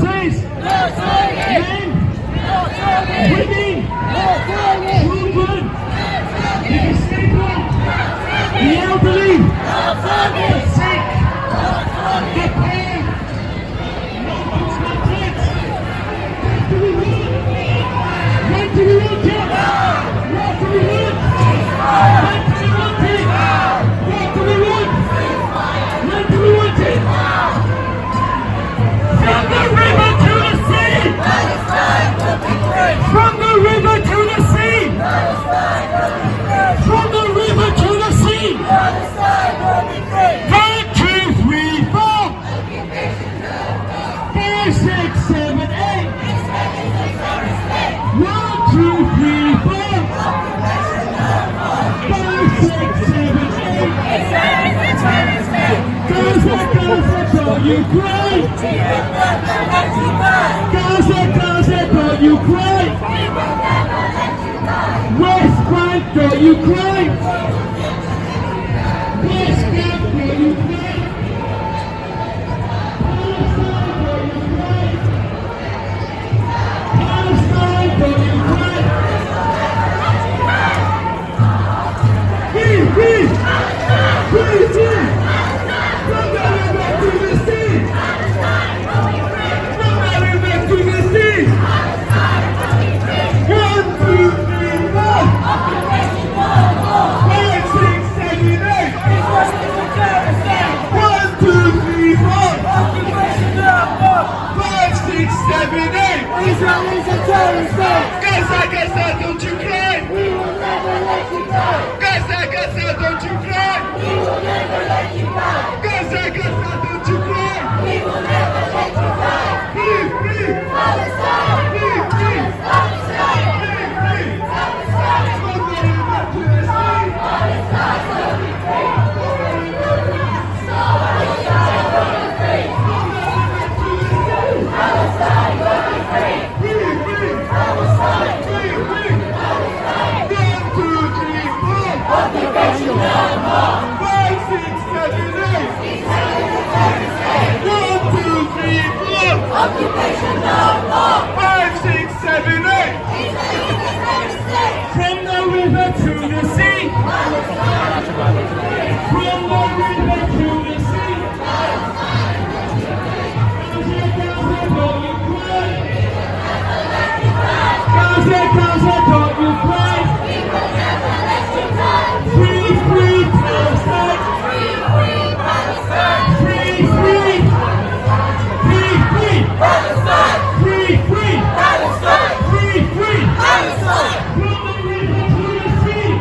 Nazis! Men! Women! Children! The disabled! The elderly! The sick! The poor! It's not kids! When do we want it? What do we want? When do we want it? What do we want? When do we want it? From the river to the sea! From the river to the sea! From the river to the sea! 1, 2, 3, 4! 5, 6, 7, 8! 1, 2, 3, 4! 5, 6, 7, 8! Gaza, don't you cry! Gaza, don't you cry! West Bank, don't you cry! West Bank, don't you cry! Palestine, don't you cry! Free! From the river to the sea! From the river to the sea! 1, 2, 3, 4! 5, 6, 7, 8! 1, 2, 3, 4! 5, 6, 7, 8! Israel is a terrorist state! Gaza, don't you cry! We will never let you go! Gaza, don't you cry! We will never let you go! Gaza, don't you cry! We will never let you go! Free! Palestine! Free! Palestine! Free! Palestine! From the river to the sea! Palestine will be free! Palestine will be free! Palestine will be free! Free! Palestine! Free! 1, 2, 3, 4! Occupation no more! 5, 6, 7, 8! Israel is a terrorist state! 1, 2, 3, 4! Occupation no more! 5, 6, 7, 8! Israel is a terrorist state! From the river to the sea! Palestine will be free! From the river to the sea! Gaza, don't you cry! We will never let you go! Free Palestine! Free Palestine! Free! Palestine! Free! Palestine! Free! Palestine! From the river to the sea!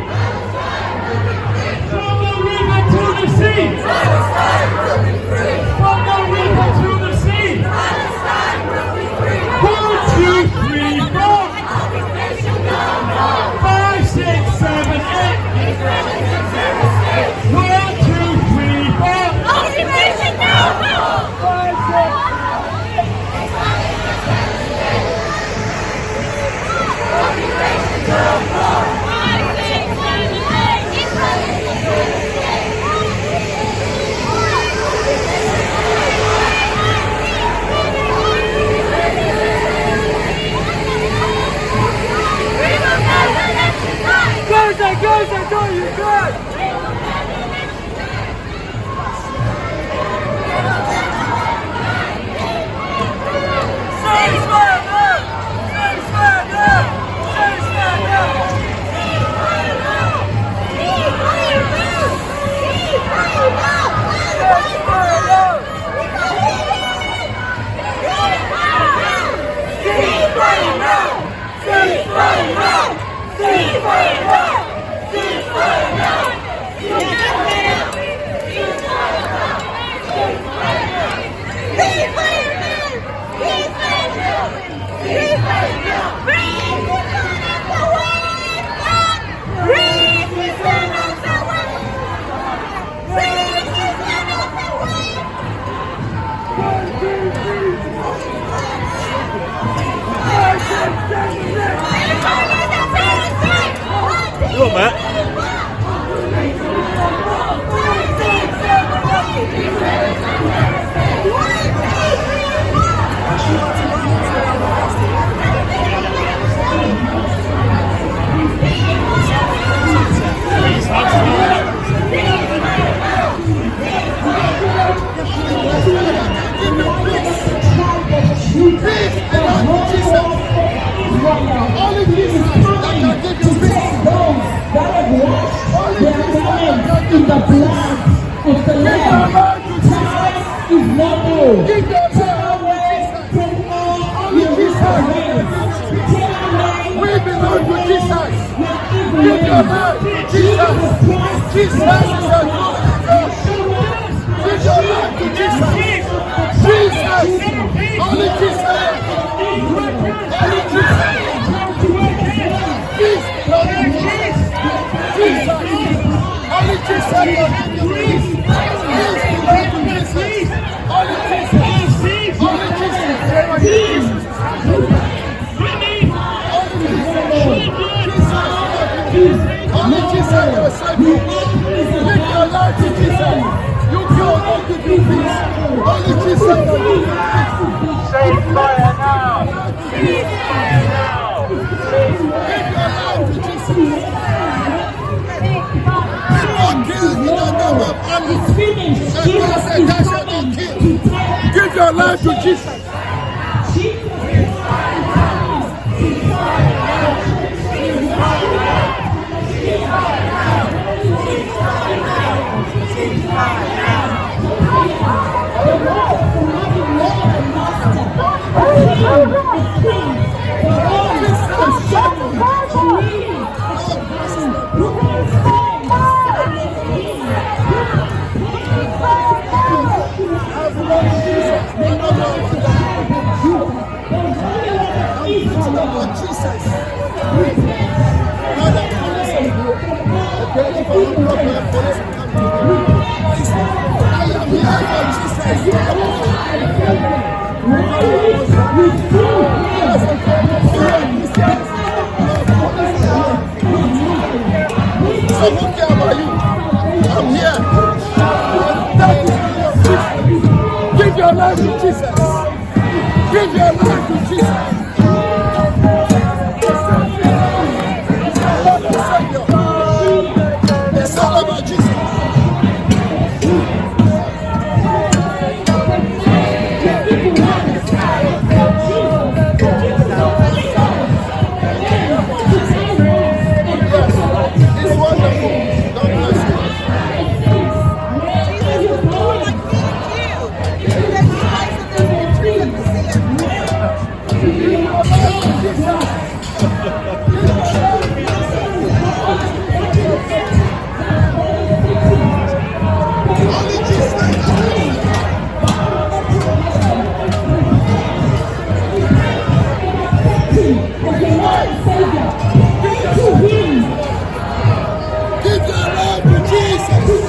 From the river to the sea! Palestine will be free! From the river to the sea! Palestine will be free! 1, 2, 3, 4! Occupation no more! 5, 6, 7, 8! Israel is a terrorist state! 1, 2, 3, 4! Occupation no more! 5, 6, Occupation no more! 5, 6, 7, 8! Israel is a terrorist state! We will never let you go! Gaza, don't you cry! Ceasefire now! Ceasefire now! Ceasefire now! Ceasefire now! Ceasefire now! Ceasefire now! Ceasefire now! Ceasefire now! Ceasefire now! Ceasefire now! Ceasefire now! You all, Matt? One, two, three, four. We belong to Jesus. Give your life to Jesus. Jesus is a good God. Give your life to Jesus. Jesus. Only Jesus. Only Jesus. Peace belongs to Jesus. Jesus. Only Jesus can give you peace. Peace belongs to Jesus. Only Jesus. Only Jesus. Only Jesus will save you. Give your life to Jesus. You God will give you peace. Only Jesus will give you peace. Cease fire now! Cease fire now! Cease fire. Give your life to Jesus. People killed in the name of Allah. And God said, "Thou shalt not kill." Give your life to Jesus. So who care about you? I'm here. That is your peace. Give your life to Jesus. Give your life to Jesus. It's all about Jesus. It's wonderful. God bless you. Give your life to Jesus. Only Jesus. Give your life to Jesus.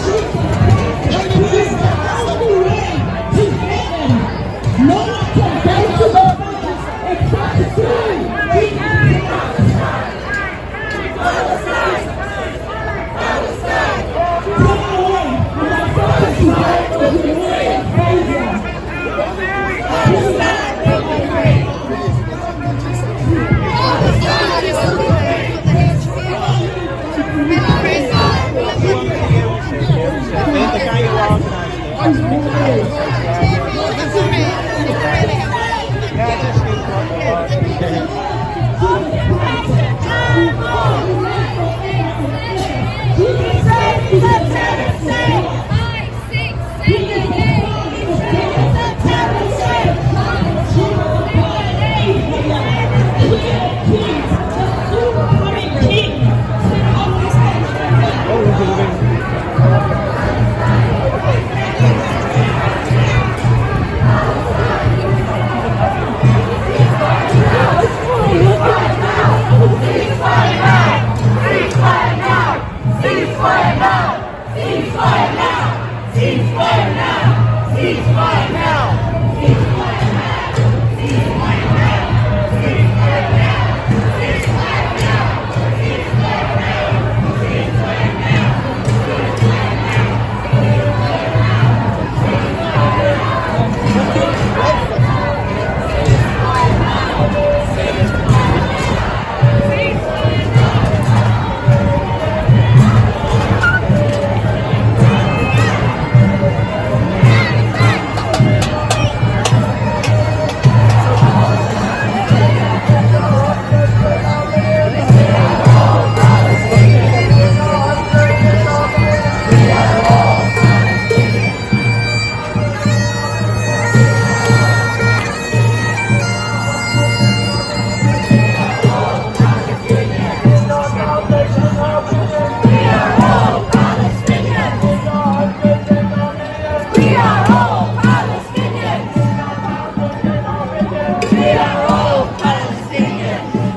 We are all Palestinians.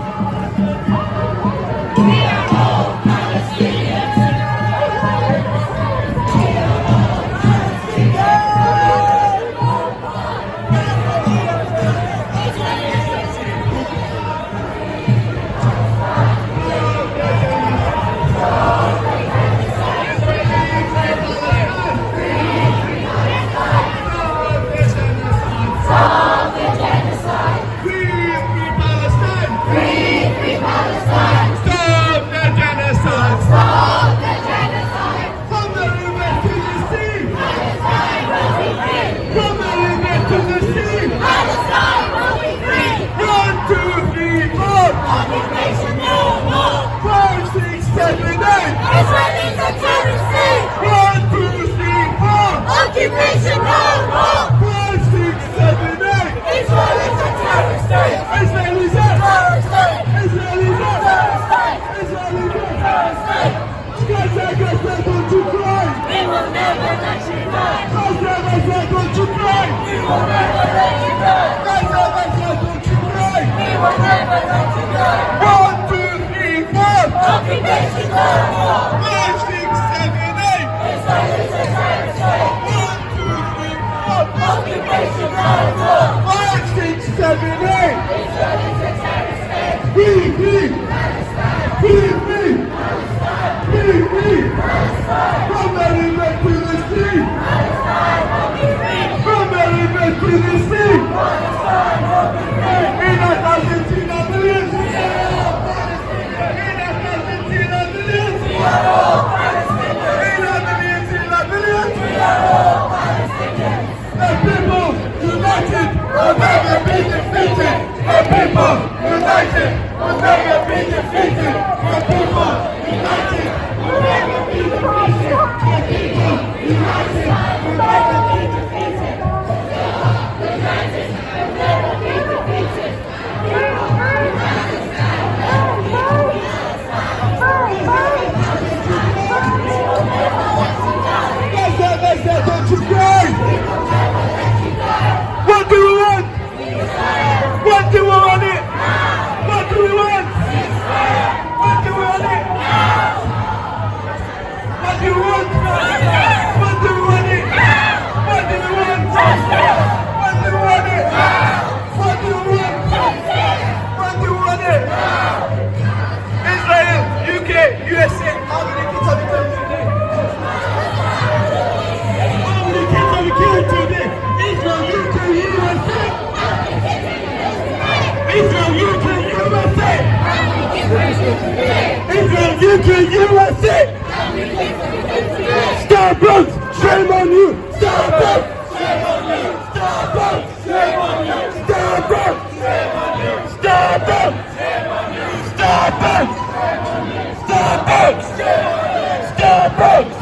We are all Palestinians. We are all Israelis are terrorist state! 1, 2, 3, 4! Occupation no more! 5, 6, 7, 8! Israelis are terrorist state! Israelis are terrorist state! Israelis are terrorist state! Israelis are terrorist state! Gaza, Gaza, don't you cry! We will never let you die! Gaza, Gaza, don't you cry! We will never let you die! Gaza, Gaza, don't you cry! We will never let you die! 1, 2, 3, 4! Occupation no more! 5, 6, 7, 8! Israelis are terrorist state! 1, 2, 3, 4! Occupation no more! 5, 6, 7, 8! Israelis are terrorist state! Free, free! Free, free! Free, free! From the river to the sea! From the river to the sea! In Argentina millions! In Argentina millions! In millions! The people united will never be defeated! The people united will never be defeated! The people united will never be defeated! The people united will never be defeated! United will never be defeated! Don't you cry! What do we want? What do we want it? What do we want? What do we want it? What do we want? What do we want it? What do we want? What do we want it? What do we want? What do we want it? Israel, UK, USA, how many kids have you killed today? How many kids have you killed today? Israel, UK, USA! Israel, UK, USA! Israel, UK, USA! Starbucks, shame on you! Starbucks, shame on you! Starbucks, shame on you! Starbucks, shame on you! Starbucks, shame on you! Starbucks, Starbucks, Starbucks,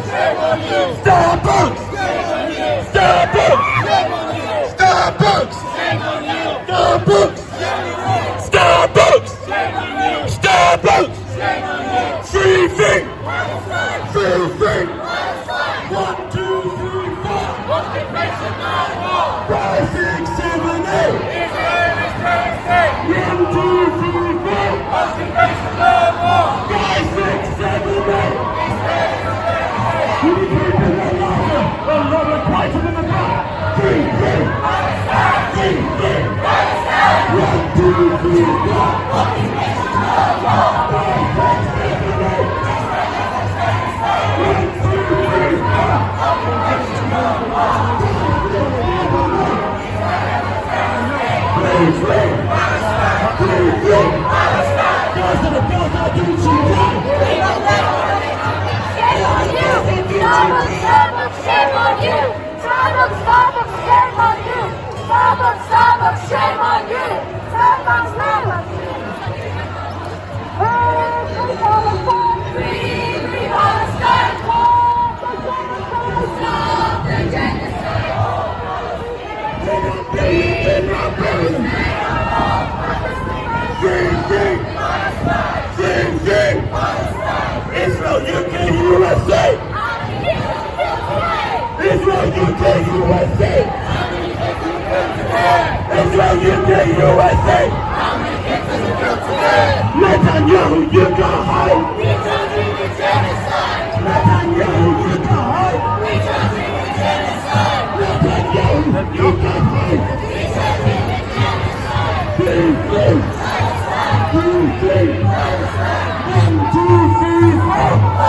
Starbucks, Starbucks, Starbucks, Starbucks, Starbucks, Starbucks, free thing, free thing. 1, 2, 3, 4. Occupation no more. 5, 6, 7, 8. Israel is terrorist state. 1, 2, 3, 4. Occupation no more. 5, 6, 7, 8. Israel is terrorist state. We need to be the longer. The lower price of the back. Free thing. Free thing. 1, 2, 3, 4. Occupation no more. 5, 6, 7, 8. Israel is a terrorist state. 1, 2, 3, 4. Occupation no more. Free, free. Free, free. Guys in the field, I do what you want. Shame on you. Starbucks, shame on you. Starbucks, Starbucks, shame on you. Starbucks, Starbucks, shame on you. Starbucks, Starbucks. Free, free Palestine. Stop the genocide. Free, free. Free, free. Israel, UK, USA. Israel, UK, USA. Israel, UK, the USA. Netanyahu, you go home. Netanyahu, you go home. Netanyahu, you go home. Please, please. Please, please. 1, 2, 3, 4.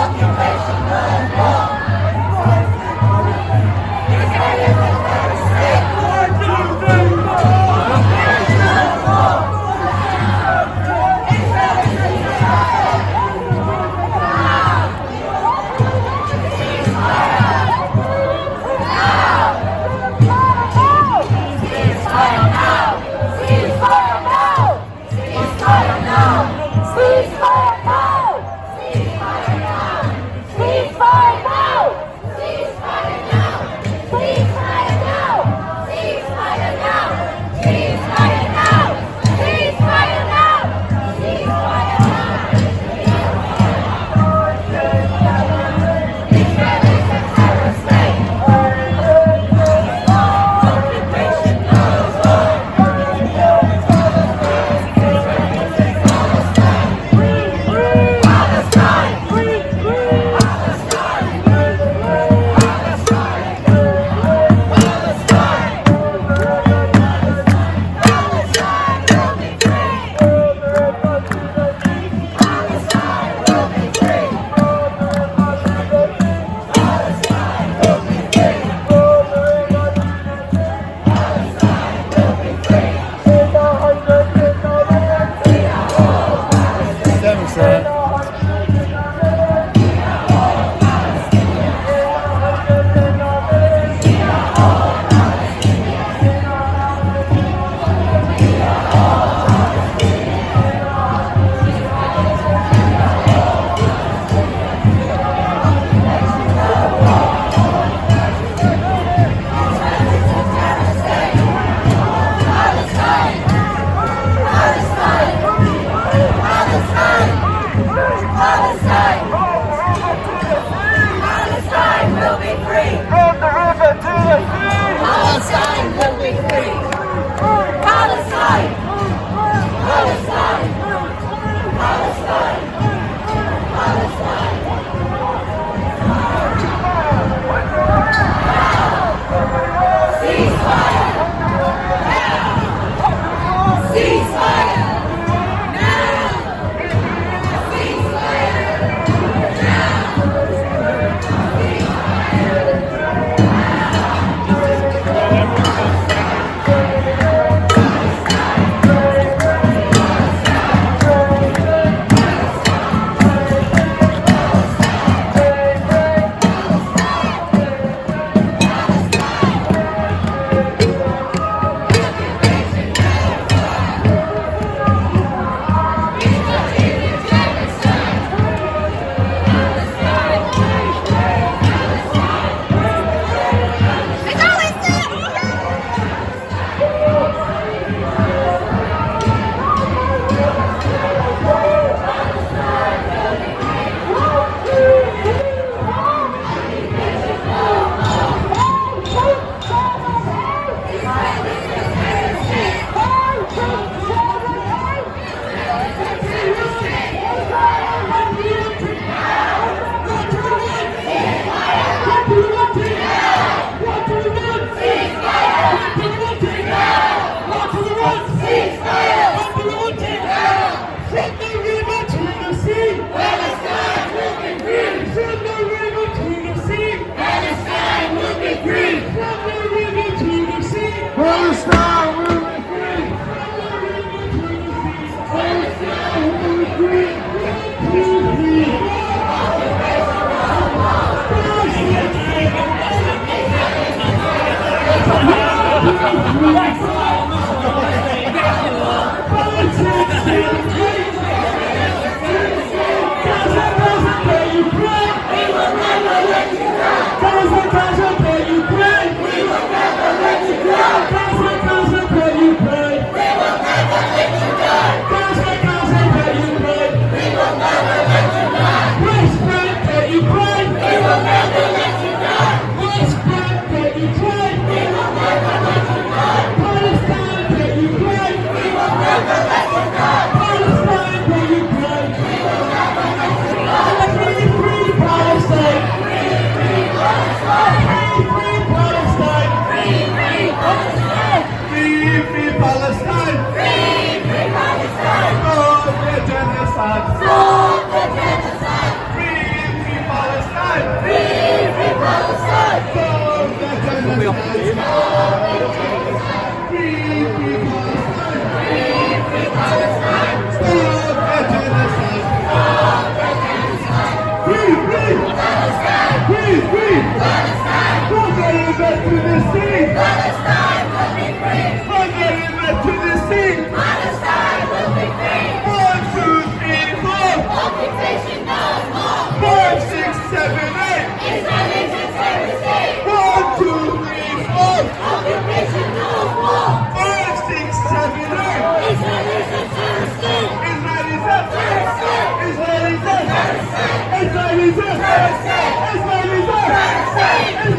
From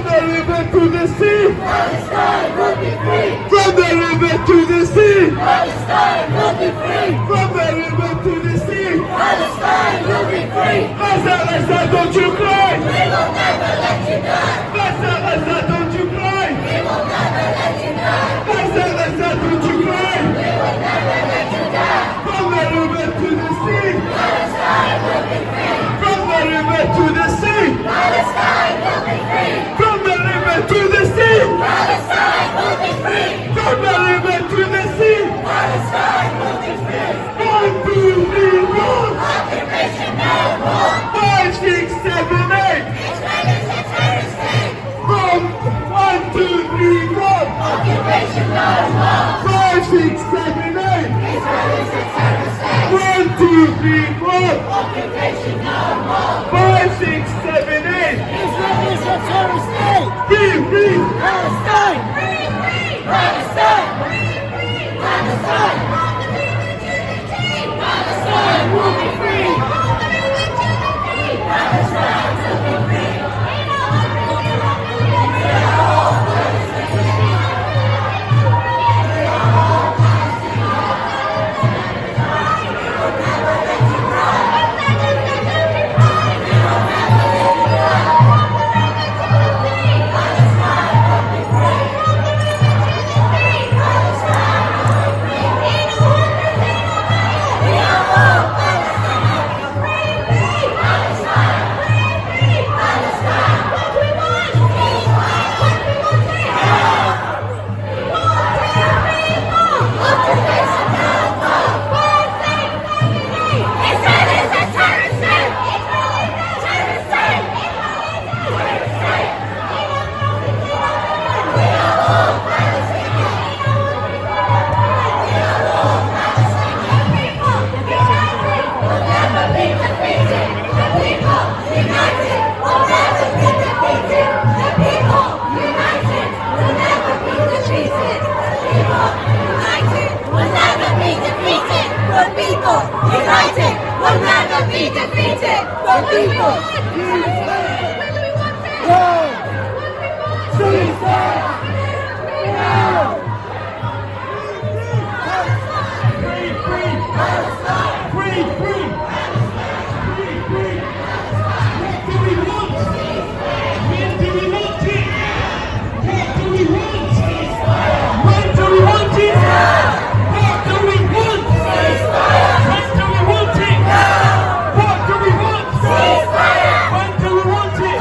the river to the sea, Palestine will be free. From the river to the sea, Palestine will be free. From the river to the sea, Palestine will be free. Gaza, don't you cry. We will never let you die. Gaza, don't you cry. We will never let you die. Gaza, don't you cry. We will never let you die. From the river to the sea, Palestine will be free. From the river to the sea, Palestine will be free. From the river to the sea, Palestine will be free. From the river to the sea, Palestine will be free. 1, 2, 3, 4. Occupation no more. 5, 6, 7, 8. Israel is a terrorist state. From 1, 2, 3, 4. Occupation no more. 5, 6, 7, 8. Israel is a terrorist state. 1, 2, 3, 4. Occupation no more. 5, 6, 7, 8. Israel is a terrorist state. Free, free. Palestine. Free, free. Palestine. Free, free. Palestine. Palestine will be free. Palestine will be free. United will never be defeated. The people. Ceasefire. Now. Free, free. Palestine. Free, free. Free, free. What do we want? When do we want it? What do we want? When do we want it? What do we want? When do we want it? What do we want? When do we want it?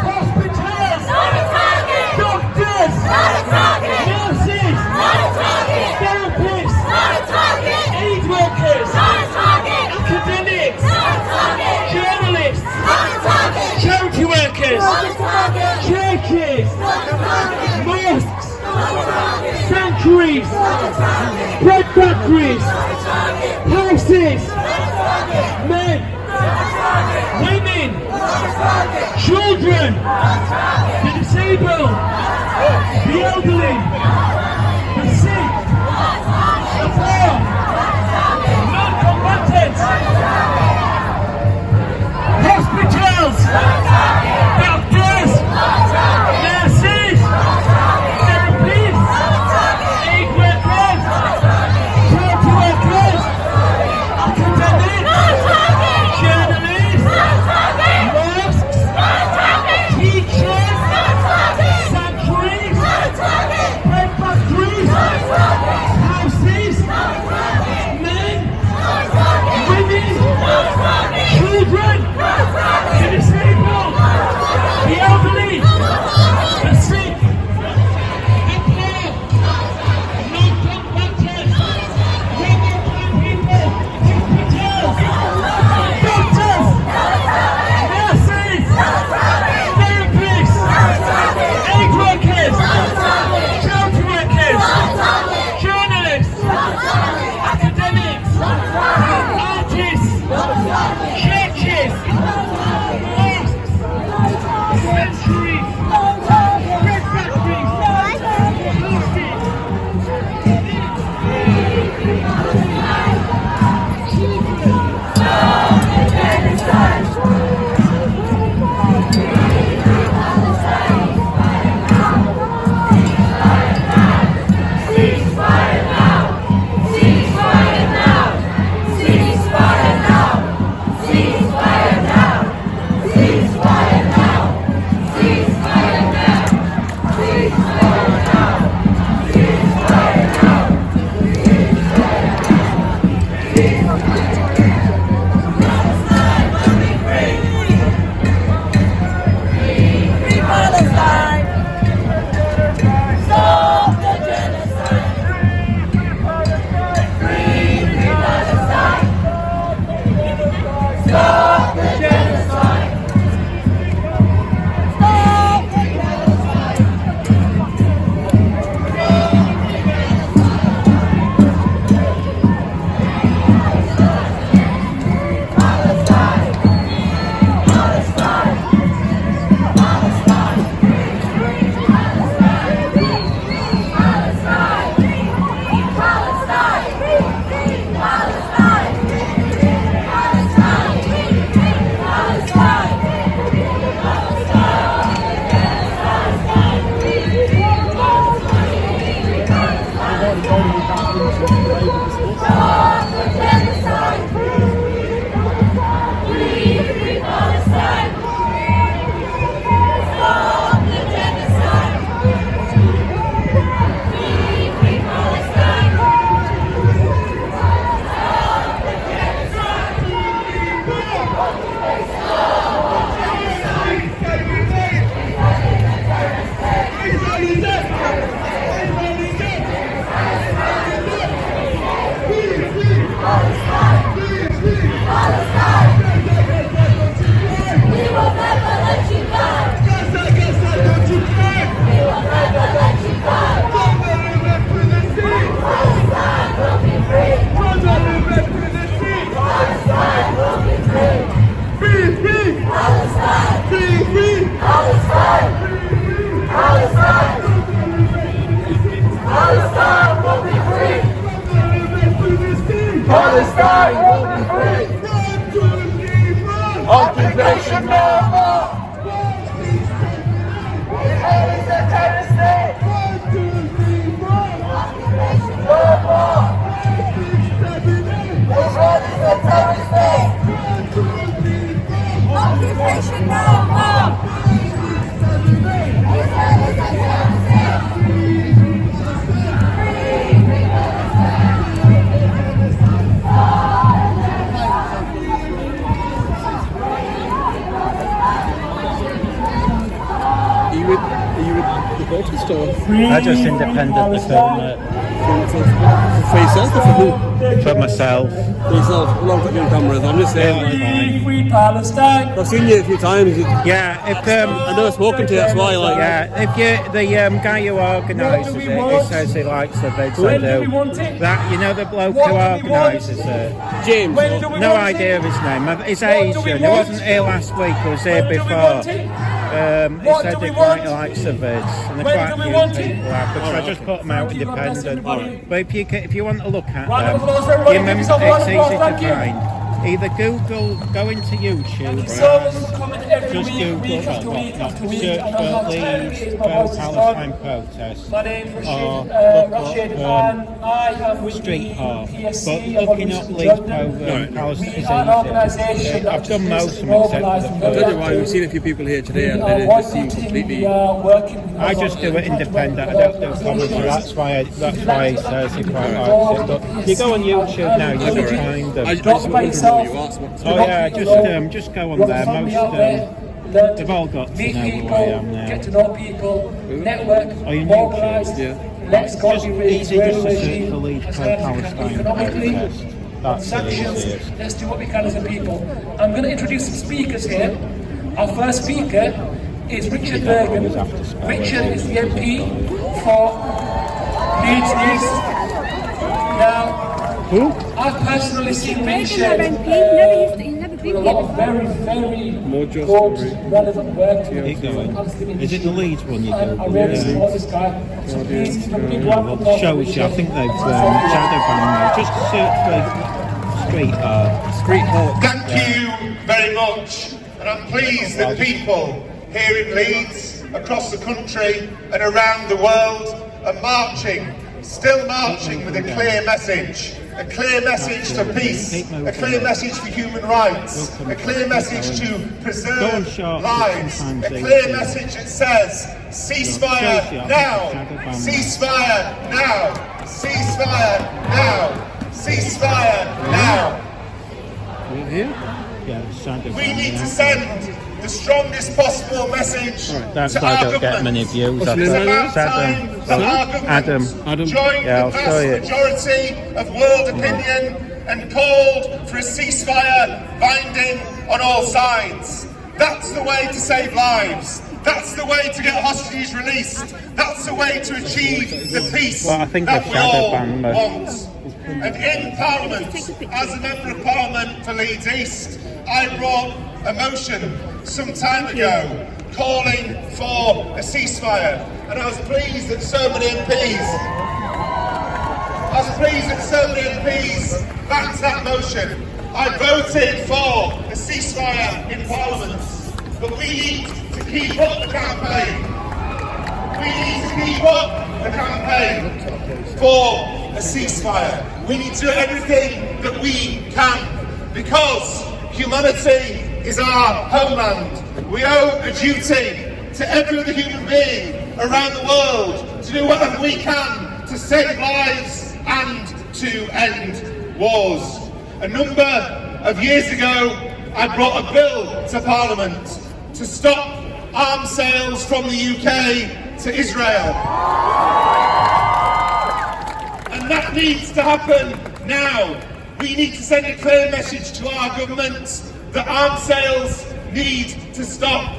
Hospitals. Not a target. Doctors. Not a target. Nurses. Not a target. Therapists. Not a target. Aid workers. Not a target. Academics. Not a target. Journalists. Not a target. Charity workers. Not a target. Churches. Not a target. Mosques. Not a target. Sanctuaries. Not a target. Bread factories. Not a target. Houses. Not a target. Men. Not a target. Women. Not a target. Children. Not a target. The disabled. Not a target. The elderly. Not a target. The sick. Not a target. The poor. Not a target. Non-combatants. Not a target. Hospitals. Not a target. Doctors. Not a target. Nurses. Not a target. Therapists. Not a target. Aid workers. Not a target. Charity workers. Not a target. Academics. Not a target. Journalists. Not a target. Mosques. Not a target. Teachers. Not a target. Sanctuaries. Not a target. Bread factories. Israel is a terrorist state. 1, 2, 3, 4. Occupation no more. Israel is a terrorist state. 1, 2, 3, 4. Occupation no more. Israel is a terrorist state. Are you with the protest or I just independently film it for yourself or for who? for myself. For yourself. How long have you been on cameras? I'm just saying. Free Palestine. I've seen you a few times. Yeah, if I know I've spoken to you, that's why. Like, yeah, if you the guy who organises it, he says he likes the vids. I When do we do. want it? That, you know, the bloke What who do we want? organises it. James. When do we No want idea it? of his name. His What age. do we He want? wasn't here last week. He was here When do we before. want it? He What said do he we quite want? likes the vids, and When quite do we a few want it? people have. Because I just put them out Thank you, God bless independent. everybody. But if you want to look at Round of them, applause for everybody. you Give remember, yourself a round it's of easy applause. to Thank you. find. Either go into YouTube, So much comment every just week after Google week after week. search I know how for tiring it Leeds is. My voice is Pro-Palestinian gone. protest. My name's Or Rashid look Khan. up I am with Street the Hall. PSC. But I've looking up recently Leeds joined them. Pro-Palestinian We is are an organisation easy. that I've done just most of recently them except mobilised for and the I first. don't know why we've seen a few people here today and they just seem completely. We are working. I just do it independent. I don't do commentary. That's why he says he quite likes it. But if you go on YouTube now, you can find them. I just wonder who you are. Oh yeah, just go on there. Most they've all got to meet know people, who I am now. get to know people, network, Oh, you mobilise. Yeah. Let's Just continue with the easy just Israeli to search regime for Leeds as hard as we can Pro-Palestinian economically, protest. on That's the sanctions. easiest. Let's do what we can as a people. I'm going to introduce some speakers here. Our first speaker is Richard Bergen. Richard is the MP for Leeds East. Now, I've personally seen Richard do a lot of very, very good, relevant work to Keep going. Palestinian Is it the issues. Leeds one you I do? really support this guy. So please, he's from people Well, it shows you. I think they've shadow banned me. Just search for Street Hawk. Thank you very much, and I'm pleased that people here in Leeds, across the country and around the world are marching, still marching with a clear message for peace, a clear message for human rights, a clear message to preserve lives, a clear message that says ceasefire now, ceasefire now, ceasefire now, ceasefire now. Yeah, shadow We need to send the strongest possible message That's to why I our don't get government. many views. What's your It's name? about time that our government Adam. joined Yeah, I'll the show you. vast majority of world opinion and called for a ceasefire binding on all sides. That's the way to save lives. That's the way to get hostages released. That's the way to achieve the peace Well, I think that they've we all shadow banned me. want. And in Parliament, as a Member of Parliament for Leeds East, I brought a motion some time ago calling for a ceasefire. And I was pleased that so many MPs backed that motion. I voted for a ceasefire in Parliament. But we need to keep up the campaign. We need to keep up the campaign for a ceasefire. We need to do everything that we can because humanity is our homeland. We owe a duty to every other human being around the world to do whatever we can to save lives and to end wars. A number of years ago, I brought a bill to Parliament to stop arms sales from the UK to Israel. And that needs to happen now. We need to send a clear message to our governments that arms sales need to stop.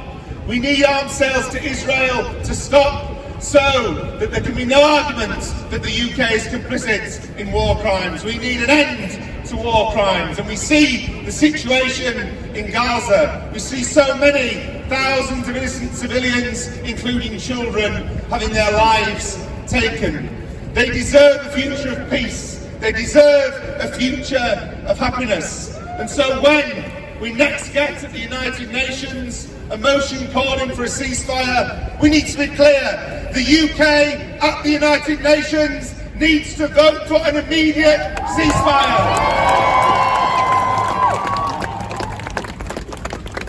We need arms sales to Israel to stop so that there can be no argument that the UK is complicit in war crimes. We need an end to war crimes, and we see the situation in Gaza. We see so many thousands of innocent civilians, including children, having their lives taken. They deserve a future of peace. They deserve a future of happiness. And so when we next get at the United Nations a motion calling for a ceasefire, we need to be clear. The UK at the United Nations needs to vote for an immediate ceasefire.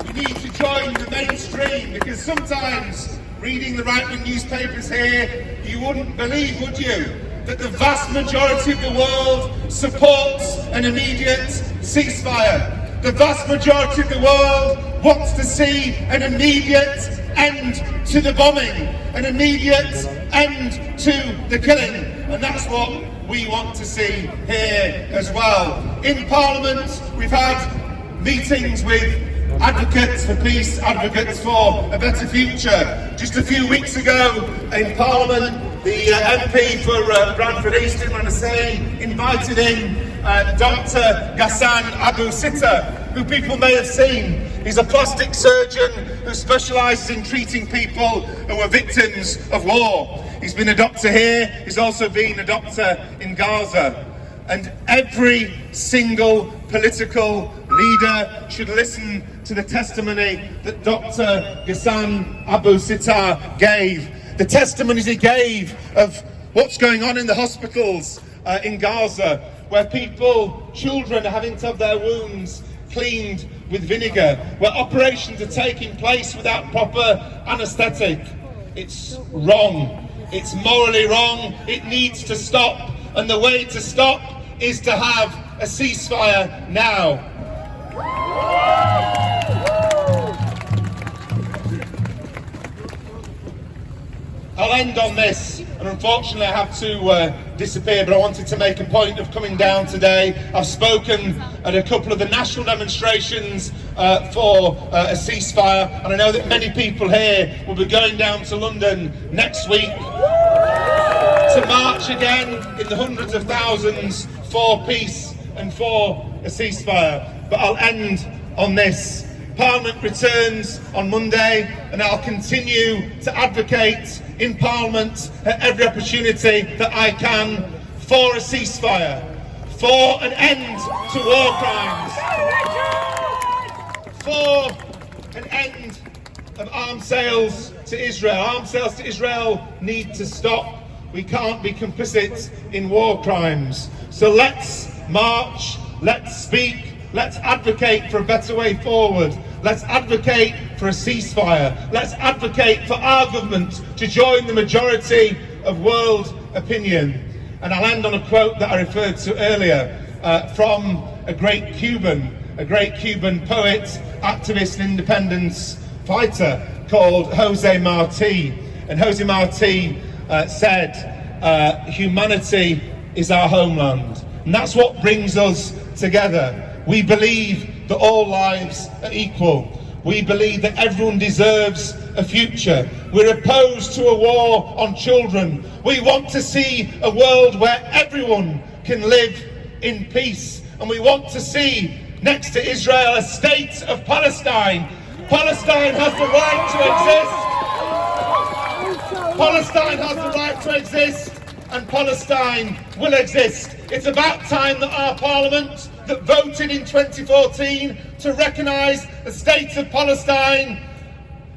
We need to join the mainstream, because sometimes reading the right-wing newspapers here, you wouldn't believe, would you, that the vast majority of the world supports an immediate ceasefire. The vast majority of the world wants to see an immediate end to the bombing, an immediate end to the killing, and that's what we want to see here as well. In Parliament, we've had meetings with advocates for peace, advocates for a better future. Just a few weeks ago in Parliament, the MP for Bradford East, invited in Dr. Ghassan Abu Sitta, who people may have seen. He's a plastic surgeon who specialises in treating people who are victims of war. He's been a doctor here, he's also been a doctor in Gaza. And every single political leader should listen to the testimony that Dr. Ghassan Abu Sitta gave. The testimonies he gave of what's going on in the hospitals in Gaza, where children are having to have their wounds cleaned with vinegar, where operations are taking place without proper anaesthetic. It's wrong. It's morally wrong. It needs to stop. And the way to stop is to have a ceasefire now. I'll end on this, and unfortunately I have to disappear, but I wanted to make a point of coming down today. I've spoken at a couple of the national demonstrations for a ceasefire, and I know that many people here will be going down to London next week to march again in the hundreds of thousands for peace and for a ceasefire. But I'll end on this. Parliament returns on Monday, and I'll continue to advocate in Parliament at every opportunity that I can for a ceasefire, for an end to war crimes, for an end of arms sales to Israel. Arms sales to Israel need to stop. We can't be complicit in war crimes. So let's march, let's speak, let's advocate for a better way forward. Let's advocate for a ceasefire. Let's advocate for our government to join the majority of world opinion. And I'll end on a quote that I referred to earlier from a great Cuban poet, activist and independence fighter called Jose Marti. And Jose Marti said, humanity is our homeland. And that's what brings us together. We believe that all lives are equal. We believe that everyone deserves a future. We're opposed to a war on children. We want to see a world where everyone can live in peace. And we want to see, next to Israel, a state of Palestine. Palestine has the right to exist. Palestine has the right to exist, and Palestine will exist. It's about time that our Parliament that voted in 2014 to recognise the state of Palestine,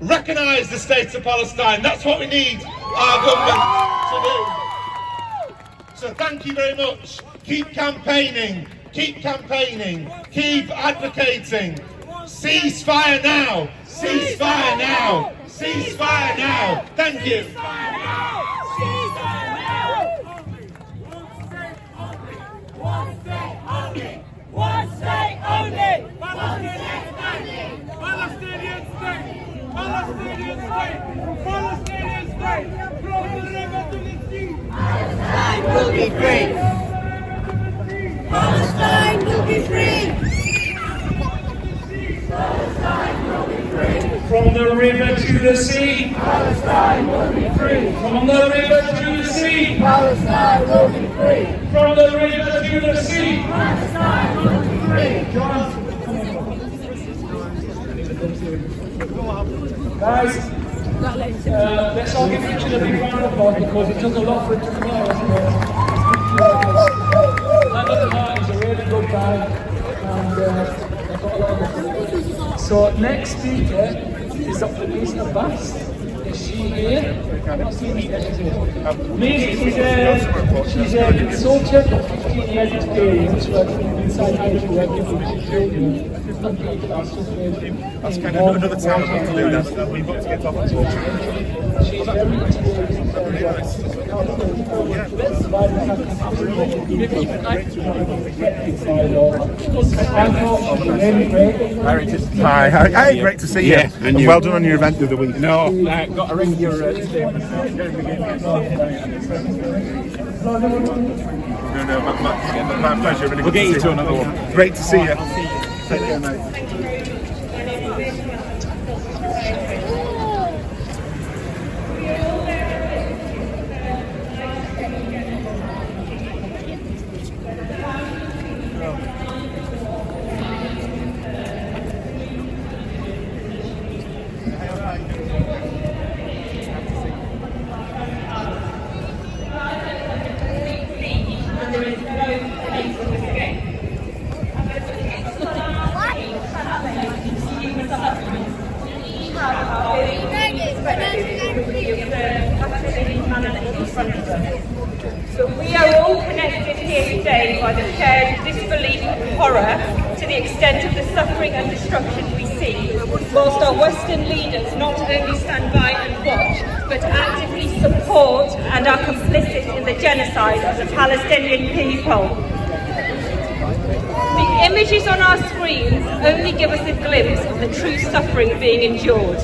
recognise the state of Palestine. That's what we need our government to do. So thank you very much. Keep campaigning, keep advocating. Ceasefire now, ceasefire now, ceasefire now. Thank you. One state only! Palestinian state! Palestinian state! Palestinian state! Palestinian state! From the river to the sea! Palestine will be free! Palestine will be free! Palestine will be free! From the river to the sea! Palestine will be free! From the river to the sea! Palestine will be free! From the river to the sea! Palestine will be free! Guys, let's all give Richard a big round of applause, because it took a lot for it to come out. That was a really good guy, and I got a lot of it. So next speaker Is Dr. Liz Abbas? Is she here? I'm not seeing Liz. Liz is she's a consultant of 15 years experience working inside Irish working with children. That's kind of another time to do that. We've got to get off the talk. She's very experienced. Hi, great to see you. Yeah, And well done on your event the other week. No, got to ring your statement. No, my pleasure. Really We'll get you to another one. Great to see you. Take care, mate. So we are all connected here today by the shared disbelief and horror to the extent of the suffering and destruction we see, whilst our Western leaders not only stand by and watch, but actively support and are complicit in the genocide of the Palestinian people. The images on our screens only give us a glimpse of the true suffering being endured.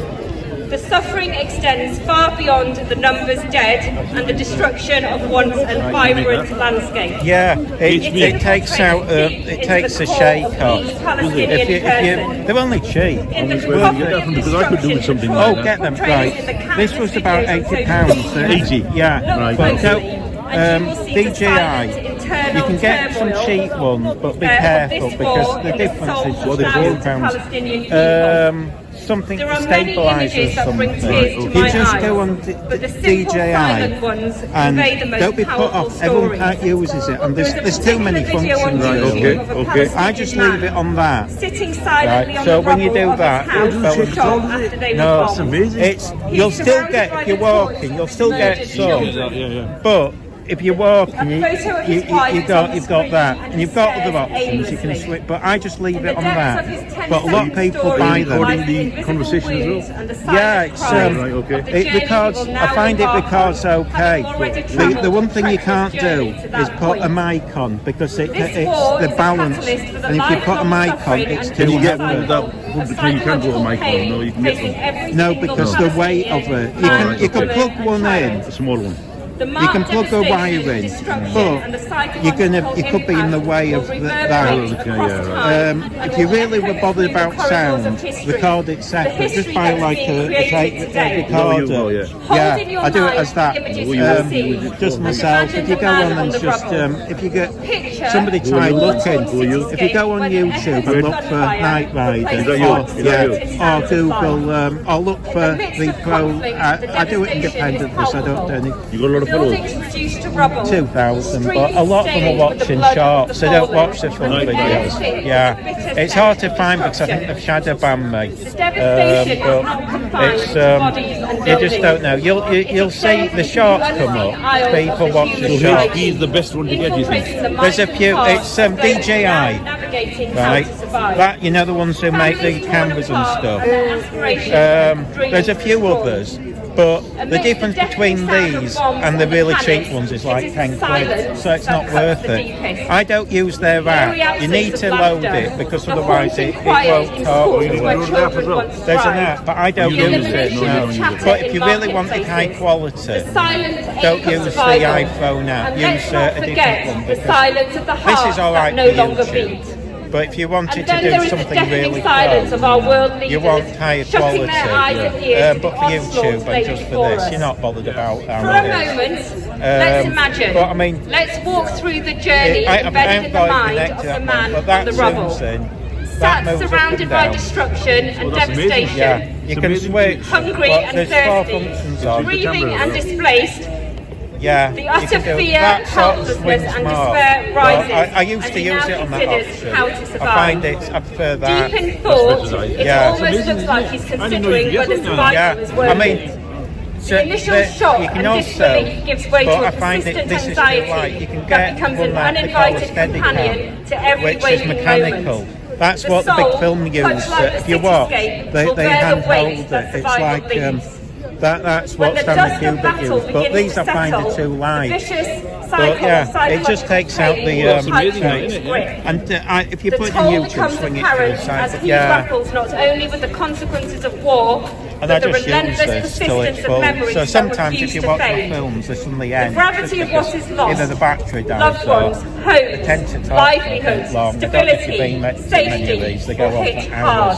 The suffering extends far beyond the numbers dead and the destruction of once a vibrant landscape. Yeah, it takes out it takes a shake off. They're only cheap. Because I could do with something like that. Get them right. This was about £80. 80. Yeah, right. But DJI. You can get some cheap ones, but be careful because the difference is £2. Something to stabilise or something. You just go on DJI and don't be put off. Everyone can't uses it, and there's too many functions. Okay. I just leave it on that. Sitting silently on So the when you rubble do of that, his house, after they were bombed. amazing. You'll still get if you're walking. You'll still get some, but. If you're walking, you've got that, and you've got other options. You can switch, but I just leave it on that. But a lot of people buy them. The conversation as well. Yeah, it records. I find it records okay. The one thing you can't do is put a mic on because it's the balance. And if you put a mic on, it's too Can you get heavy. one that you can put a mic on? No, you can get one. No, because the weight of it. You can plug one in. A small one. You can plug a wire in, but you could be in the way of that. If you really were bothered about sound, record it separate. Just buy like a tape recorder. Yeah, I do it as that. Just myself. If you go on and just, if you get somebody try looking, if you go on YouTube and look for Night Rider, or Google, or look for the Pro. I do it independently, so I don't do anything. You got a lot of Buildings reduced to rubble. 2,000, but a lot of them are watching shorts. They don't watch the full videos. Yeah, it's hard to find because I think they've shadow banned me. But it's you just don't know. You'll see the shorts come up. People watch the shorts. He's the best one to get, you think? There's a few. It's DJI, right? That the ones who make the cameras and stuff. There's a few others. But the difference between these and the really cheap ones is like 10 quid, so it's not worth it. I don't use their app. You need to load it because otherwise it won't talk. There's an app, but I don't use it. No. But if you really want it high quality, don't use the iPhone app. Use a different one because this is alright for YouTube. But if you wanted to do something really cool, you want higher quality. But for YouTube and just for this, you're not bothered about how For a moment, let's imagine. But I mean, let's walk through the journey embedded in the mind of the man on the rubble. Sat surrounded by destruction and devastation. Yeah, you can switch. Hungry and thirsty, grieving and displaced. Yeah, The you utter can do fear, that sort of helplessness swings and more. despair But rises. I used and to he use now it on that considers option. how to survive. I find I prefer that. Deep in thought, it Yeah. almost looks like he's considering whether survival Yeah, is I worth mean, it. so The initial the- shock you can and also, disbelief gives way but to a I find persistent this is anxiety like you can that get becomes one an that they call a uninvited companion Steadicam, to every which is waking mechanical. moment. That's The what the big soul, film much use. like If the you watch, cityscape, they will bear the handhold weight it. that It's survival like leaves. that's When what the Stanley dust of Kubrick battle used. But begins these to I find settle, are too the light. vicious But cycle yeah, of it psychological just takes out pain the tightens its grip. and if you The put it toll on YouTube, becomes swing it to apparent the as side. he Yeah. grapples not only with the consequences of war, And but I the just use relentless this till it's persistence full. of memories So that sometimes if refuse you to watch my fade. films, they suddenly end. gravity just of what because is lost, either the battery dies loved or ones, they homes, tend to talk livelihood, for long. I don't know if you've stability, been to many of safety, these. They go will on hit for hard. hours.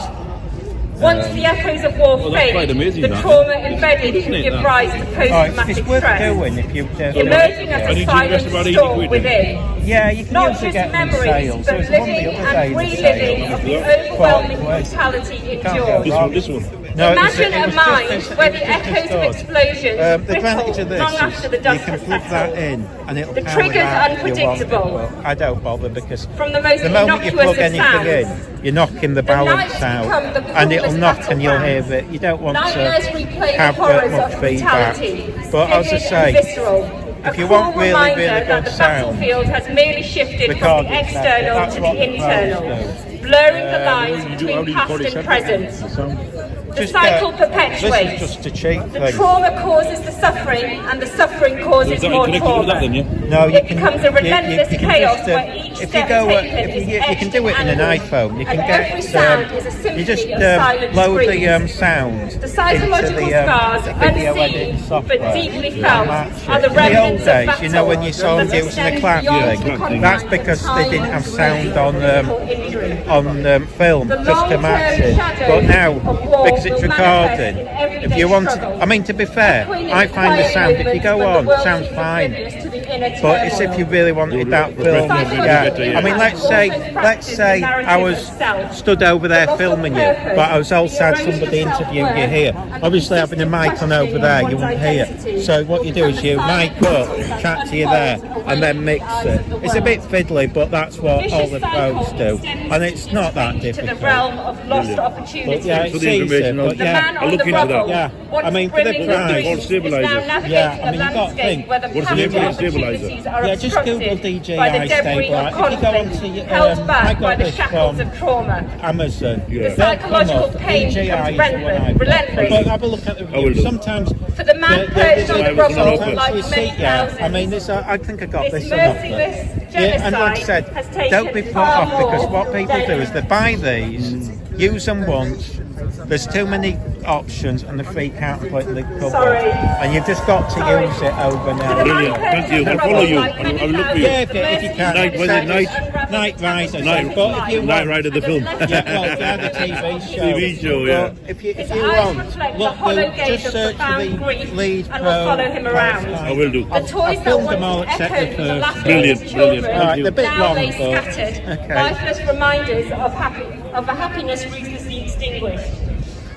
Once the echoes of war that's quite fade, amazing, the that. trauma embedded Isn't can it, give that? rise to Oh, post-traumatic it's worth stress, doing if you emerging as And a you silent invest about 80 storm quid. within. Yeah, you can Not usually just get them in memories, sales. but There was one living the other and day in the reliving sale. of the overwhelming Quite worth. brutality Can't go endured. wrong. This one. No, Imagine it a was mind just where it the was just echoes of as good. explosions The ripple advantage of this long is after the you dust can has plug that settled. in and it'll The power trigger's that if you want it, unpredictable. but I don't bother because From the most the moment you innocuous plug of anything sounds. in, you're knocking the balance nights out become the and it'll coolest knock and you'll hear battlegrounds. that you don't want Nightmares to replay have the horrors that much of feedback. brutality, But as I vivid say, and visceral. if you A cruel want really, reminder really that good the sound, battlefield has merely shifted from record the it better. external That's to what the the internal, pros blurring the lines How do between you past call it and separate? present. The Just cycle this perpetuates. is just a cheap The thing. trauma causes the suffering, and the suffering causes Is that more connected with that then, trauma. yeah? No, you It can, becomes a relentless you can chaos just, where each if you step go, taken if is you can do it in an etched iPhone. You can and get every sound is a symphony you just of silent load screams. the sound. The psychological into the, scars, video editing unseen software. but deeply and felt, match are it. the In the old remnants of days, battle you know, when you saw them that using the extend clap beyond thing, the confines that's of because they time didn't have and sound on physical injury. film The just to match long-term it. shadow But now, of war because it's will manifest recorded, in everyday if you want, struggle. I mean, to be fair, Between I the find the quiet sound if you moments go when the on, world sounds seems fine. oblivious to the inner But it's if turmoil. you really wanted that film, yeah. I mean, let's say I was stood over there filming you, but I was outside somebody interviewing you here. Obviously, having a mic on over there, you won't hear. So what you do is you mic up, chat to you there, and then mix it. It's a bit fiddly, but that's what all the pros do, and it's not that To the difficult. realm of lost But opportunity. yeah, For it's the easy, information, but The man yeah. I'll on look the into that. rubble, Yeah. once I mean, for the brimming with price. dreams, Called is stabilizers. now navigating Yeah, I a mean, you've got to landscape think. where the What's the paths name of of the stabilizer? opportunities are Yeah, just Google obstructed DJI by the debris stabilizer. of If you go conflict, onto held I back got by the this shackles from of trauma. Amazon. Yeah. The psychological pain DJI becomes is the one I've got. relentless. But have a look at the will reviews. do. Sometimes For the man perched on the the- rubble, sometimes like you many see, yeah. thousands, I mean, this. I think I got this this enough. merciless Yeah, and like I genocide said, has taken don't be put far off because more what people than do is they buy these, use them once. There's too many options and the freak out completely covered. Sorry. And you've just got to Sorry. use it over and For the over. man Brilliant. perched Thank you. on the I'll follow rubble, you. like many I'll look for you. Yeah, thousands, if you can. Night, was it night? Night Rider. Night. But if you Night want, Rider the film. well, yeah, the TV show. TV show, yeah. But if you His want, eyes reflect the hollow gaze just of search for profound the grief Leeds and will follow him around. I will do. The toys that filmed them all once except echoed the from the first. laughter of Brilliant, his brilliant. children All right, they're a bit now long, lay but scattered, okay. lifeless reminders of a happiness ruthlessly extinguished.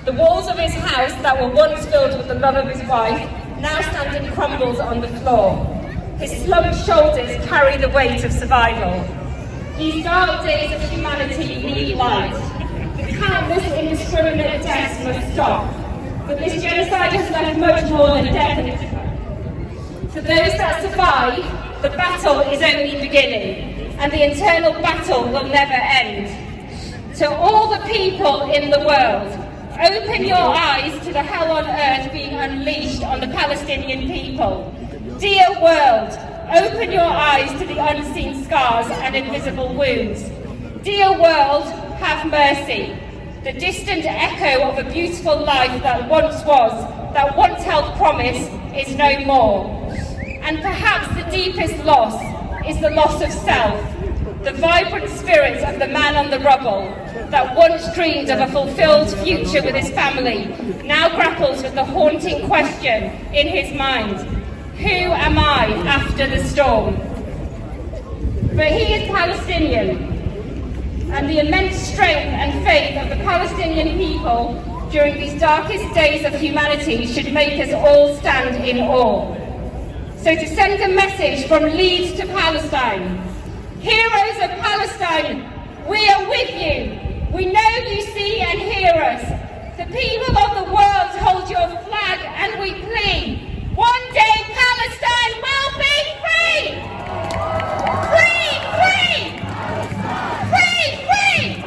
The walls of his house that were once filled with the love of his wife now stand in crumbles on the floor. His slumped shoulders carry the weight of survival. These dark days of humanity need light. The countless indiscriminate deaths must stop. But this genocide has left much more than death in its wake. For those that survive, the battle is only beginning, and the internal battle will never end. To all the people in the world, open your eyes to the hell on earth being unleashed on the Palestinian people. Dear world, open your eyes to the unseen scars and invisible wounds. Dear world, have mercy. The distant echo of a beautiful life that once was, that once held promise, is no more. And perhaps the deepest loss is the loss of self, the vibrant spirit of the man on the rubble that once dreamed of a fulfilled future with his family, now grapples with the haunting question in his mind: who am I after the storm? But he is Palestinian, and the immense strength and faith of the Palestinian people during these darkest days of humanity should make us all stand in awe. So to send a message from Leeds to Palestine, heroes of Palestine, we are with you. We know you see and hear us. The people of the world hold your flag and we plead, one day Palestine will be free! Free, free! Free, free!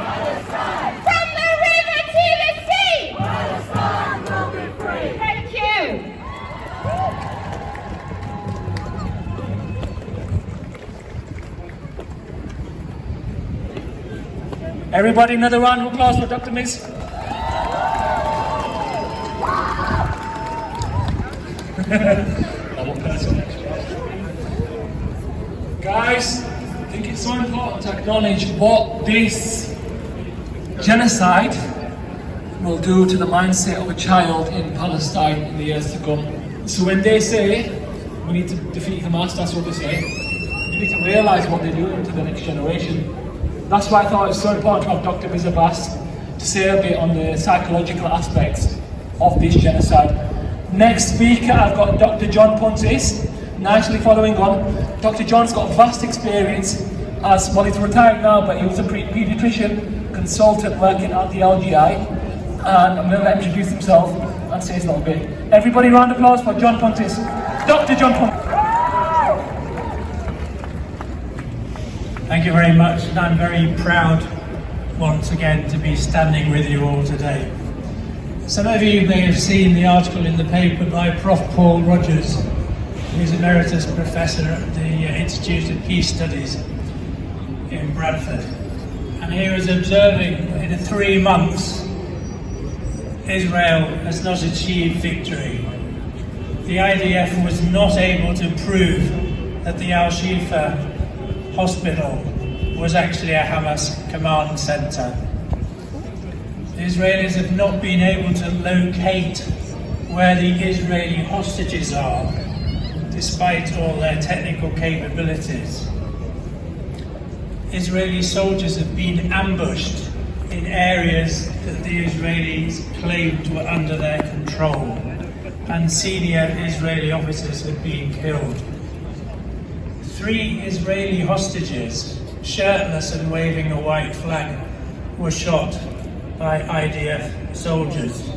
From the river to the sea! Palestine will be free! Thank you! Everybody, another round of applause for Dr. Miss. Guys, I think it's so important to acknowledge what this genocide will do to the mindset of a child in Palestine in the years to come. So when they say we need to defeat Hamas, that's what they say. You need to realise what they're doing to the next generation. That's why I thought it was so important to have Dr. Mizabas to say a bit on the psychological aspects of this genocide. Next speaker, I've got Dr. John Pontis, nicely following on. Dr. John's got vast experience as, well, he's retired now, but he was a paediatrician consultant working at the LGI. And I'm going to let him introduce himself and say his little bit. Everybody, round of applause for John Pontis. Dr. John Pontis. Thank you very much, and I'm very proud once again to be standing with you all today. Some of you may have seen the article in the paper by Prof. Paul Rogers, who's Emeritus Professor at the Institute of Peace Studies in Bradford. And he was observing in 3 months, Israel has not achieved victory. The IDF was not able to prove that the Al-Shifa hospital was actually a Hamas command center. The Israelis have not been able to locate where the Israeli hostages are, despite all their technical capabilities. Israeli soldiers have been ambushed in areas that the Israelis claimed were under their control, and senior Israeli officers have been killed. 3 Israeli hostages, shirtless and waving a white flag, were shot by IDF soldiers.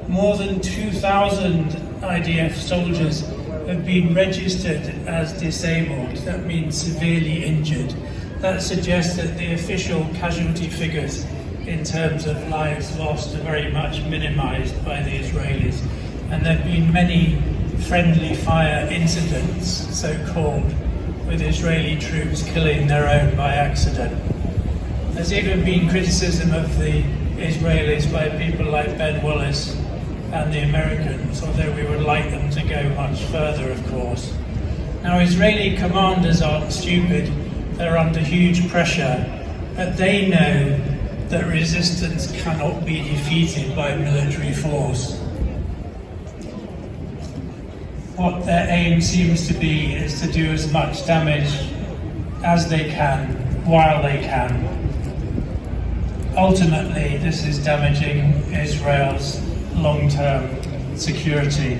More than 2,000 IDF soldiers have been registered as disabled. That means severely injured. That suggests that the official casualty figures in terms of lives lost are very much minimized by the Israelis. And there have been many friendly fire incidents, so-called, with Israeli troops killing their own by accident. There's even been criticism of the Israelis by people like Ben Wallace and the Americans, although we would like them to go much further, of course. Now, Israeli commanders aren't stupid, they're under huge pressure, but they know that resistance cannot be defeated by military force. What their aim seems to be is to do as much damage as they can, while they can. Ultimately, this is damaging Israel's long-term security.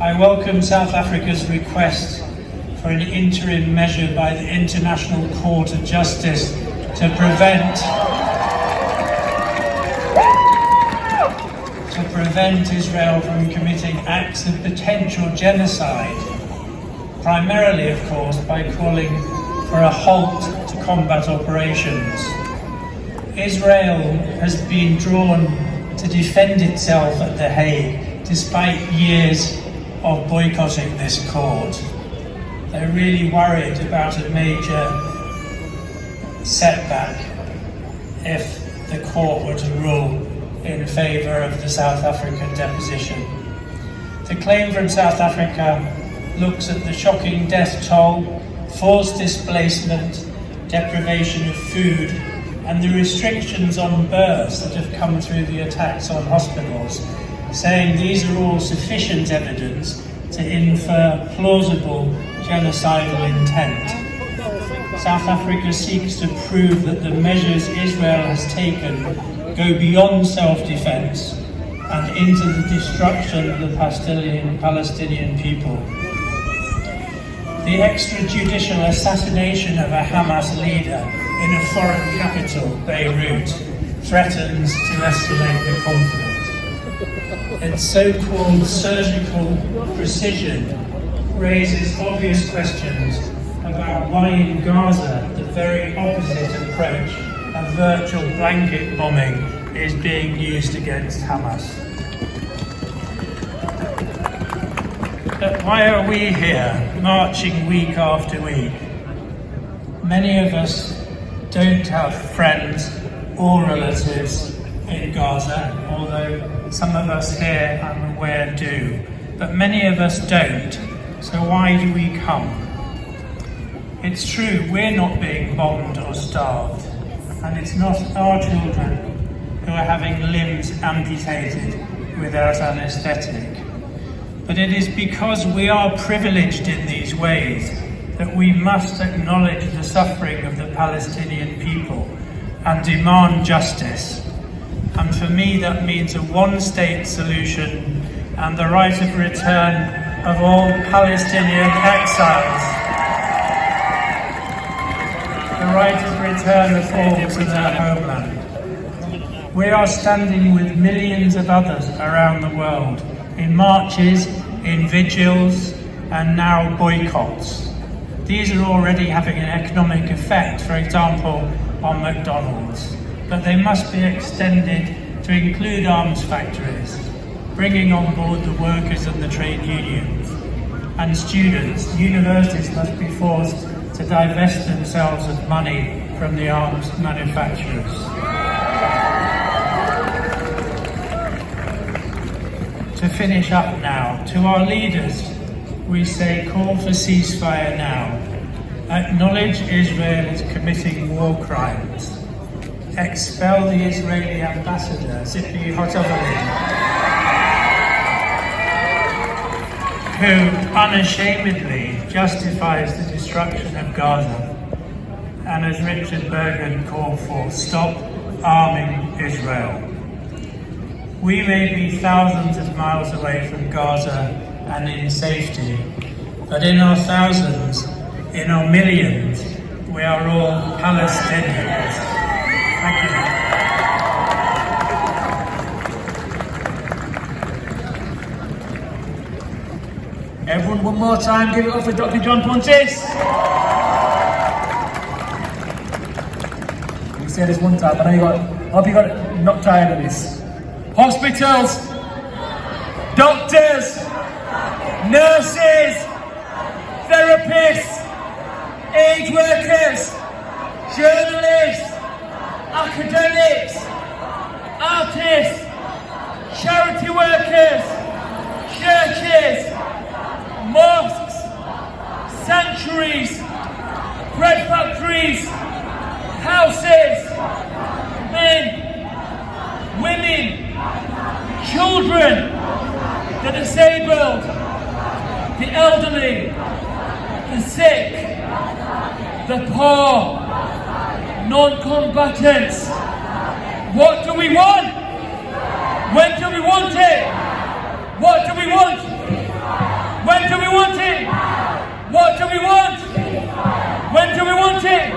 I welcome South Africa's request for an interim measure by the International Court of Justice to prevent Israel from committing acts of potential genocide, primarily, of course, by calling for a halt to combat operations. Israel has been drawn to defend itself at The Hague, despite years of boycotting this court. They're really worried about a major setback if the court were to rule in favour of the South African deposition. The claim from South Africa looks at the shocking death toll, forced displacement, deprivation of food, and the restrictions on births that have come through the attacks on hospitals, saying these are all sufficient evidence to infer plausible genocidal intent. South Africa seeks to prove that the measures Israel has taken go beyond self-defense and into the destruction of the Palestinian people. The extrajudicial assassination of a Hamas leader in a foreign capital, Beirut, threatens to escalate the conflict. Its so-called surgical precision raises obvious questions about why in Gaza the very opposite approach of virtual blanket bombing is being used against Hamas. But why are we here, marching week after week? Many of us don't have friends or relatives in Gaza, although some of us here, I'm aware, do. But many of us don't. So why do we come? It's true, we're not being bombed or starved, and it's not our children who are having limbs amputated without anaesthetic. But it is because we are privileged in these ways that we must acknowledge the suffering of the Palestinian people and demand justice. And for me that means a one-state solution and the right of return of all Palestinian exiles. The right of return of all to their homeland. We are standing with millions of others around the world in marches, in vigils, and now boycotts. These are already having an economic effect, for example, on McDonald's, but they must be extended to include arms factories, bringing on board the workers and the trade unions. And students, universities must be forced to divest themselves of money from the arms manufacturers. To finish up now, to our leaders, we say call for ceasefire now. Acknowledge Israel is committing war crimes. Expel the Israeli ambassador, Zipi Hotovali, who unashamedly justifies the destruction of Gaza. And as Richard Bergen called for, stop arming Israel. We may be thousands of miles away from Gaza and in safety, but in our thousands, in our millions, we are all Palestinians. Thank you. Everyone, one more time, give it up for Dr. John Pontis. Let me say this one time, I hope you got not tired of this. Hospitals, doctors, nurses, therapists, aid workers, journalists, academics, artists, charity workers, churches, mosques, sanctuaries, bread factories, houses, men, women, children, the disabled, the elderly, the sick, the poor, non-combatants. What do we want? When do we want it? What do we want? When do we want it? What do we want? When do we want it?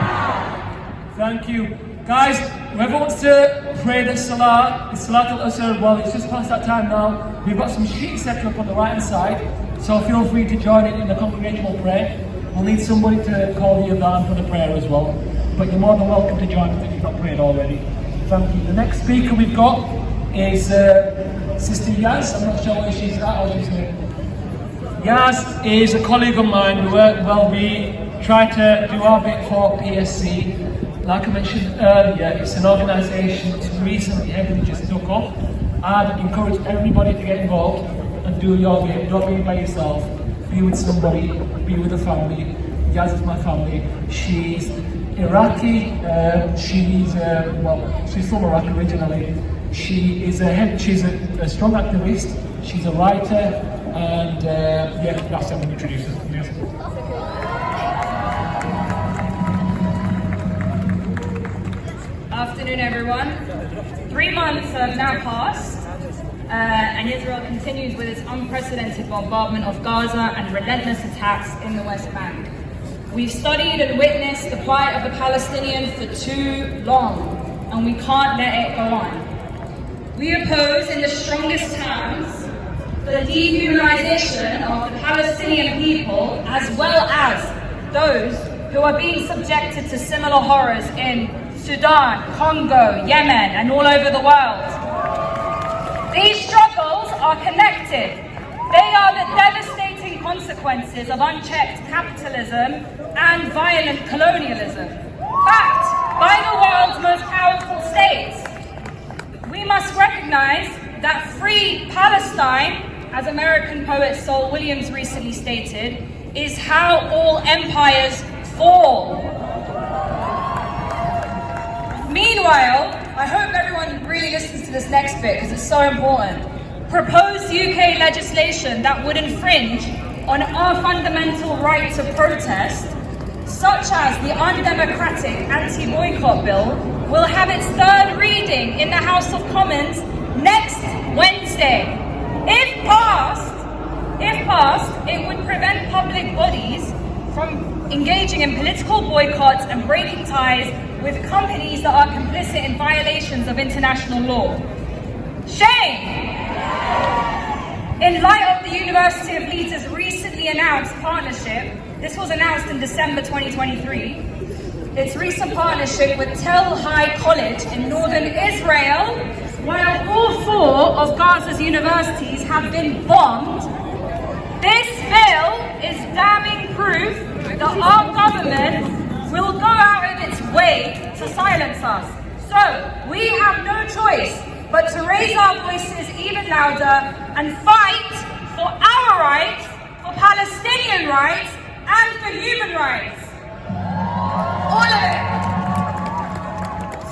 Thank you. Guys, whoever wants to pray the Salah, al-Asr, well, it's just past that time now. We've got some sheets set up on the right hand side, so feel free to join in the congregational prayer. We'll need somebody to call the Adhan for the prayer as well. But you're more than welcome to join if you've not prayed already. Thank you. The next speaker we've got is Sister Yaz. I'm not sure where she's at or she's here. Yaz is a colleague of mine. We try to do our bit for PSC. Like I mentioned earlier, it's an organisation that's recently heavily just took off. I'd encourage everybody to get involved and do your bit. Don't be by yourself. Be with somebody, be with a family. Yaz is my family. She's Iraqi. She's from Iraq originally. She's a strong activist. She's a writer, and that's how I'm going to introduce her. Afternoon, everyone. 3 months have now passed and Israel continues with its unprecedented bombardment of Gaza and relentless attacks in the West Bank. We've studied and witnessed the plight of the Palestinians for too long, and we can't let it go on. We oppose in the strongest terms the dehumanization of the Palestinian people, as well as those who are being subjected to similar horrors in Sudan, Congo, Yemen, and all over the world. These struggles are connected. They are the devastating consequences of unchecked capitalism and violent colonialism, backed by the world's most powerful states. We must recognize that free Palestine, as American poet Saul Williams recently stated, is how all empires fall. Meanwhile, I hope everyone really listens to this next bit because it's so important. Proposed UK legislation that would infringe on our fundamental right to protest, such as the undemocratic anti-boycott bill, will have its third reading in the House of Commons next Wednesday. If passed, it would prevent public bodies from engaging in political boycotts and breaking ties with companies that are complicit in violations of international law. Shame! In light of the University of Leeds' recently announced partnership, this was announced in December 2023, its recent partnership with Tel Hai College in northern Israel, while all 4 of Gaza's universities have been bombed, this bill is damning proof that our government will go out of its way to silence us. So, we have no choice but to raise our voices even louder and fight for our rights, for Palestinian rights, and for human rights. All of it.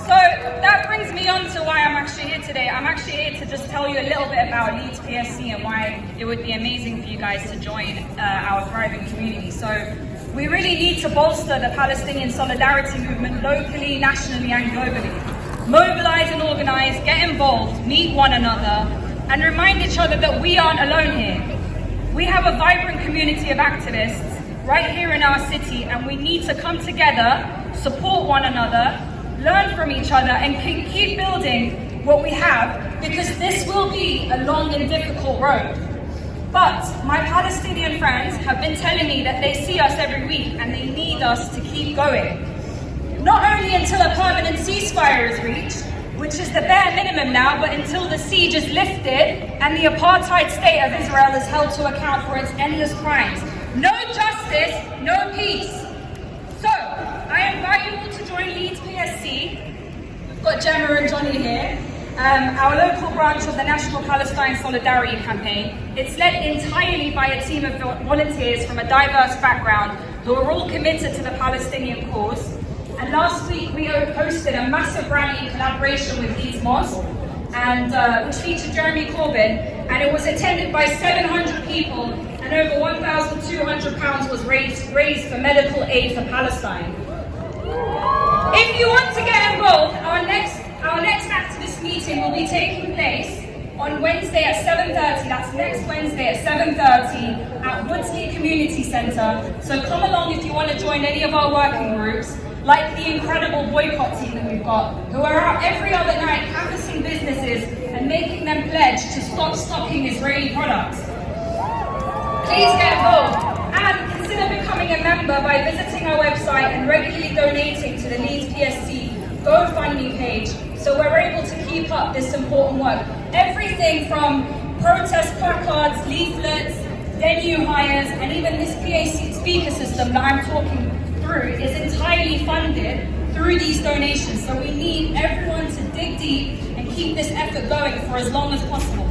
So that brings me on to why I'm actually here today. I'm actually here to just tell you a little bit about Leeds PSC and why it would be amazing for you guys to join our thriving community. So we really need to bolster the Palestinian solidarity movement locally, nationally, and globally. Mobilize and organize, get involved, meet one another, and remind each other that we aren't alone here. We have a vibrant community of activists right here in our city, and we need to come together, support one another, learn from each other, and keep building what we have, because this will be a long and difficult road. But my Palestinian friends have been telling me that they see us every week and they need us to keep going. Not only until a permanent ceasefire is reached, which is the bare minimum now, but until the siege is lifted and the apartheid state of Israel is held to account for its endless crimes. No justice, no peace. So, I invite you all to join Leeds PSC. We've got Gemma and Johnny here. Our local branch of the National Palestine Solidarity Campaign. It's led entirely by a team of volunteers from a diverse background who are all committed to the Palestinian cause. And last week we hosted a massive rally in collaboration with Leeds Mosque, and which featured Jeremy Corbyn, and it was attended by 700 people, and over £1,200 was raised for medical aid for Palestine. If you want to get involved, our next activist meeting will be taking place on Wednesday at 7:30. That's next Wednesday at 7:30 at Woodsley Community Centre. So come along if you want to join any of our working groups, like the incredible boycott team that we've got, who are out every other night canvassing businesses and making them pledge to stop stocking Israeli products. Please get involved and consider becoming a member by visiting our website and regularly donating to the Leeds PSC GoFundMe page, so we're able to keep up this important work. Everything from protest placards, leaflets, venue hires, and even this PA speaker system that I'm talking through is entirely funded through these donations. So we need everyone to dig deep and keep this effort going for as long as possible.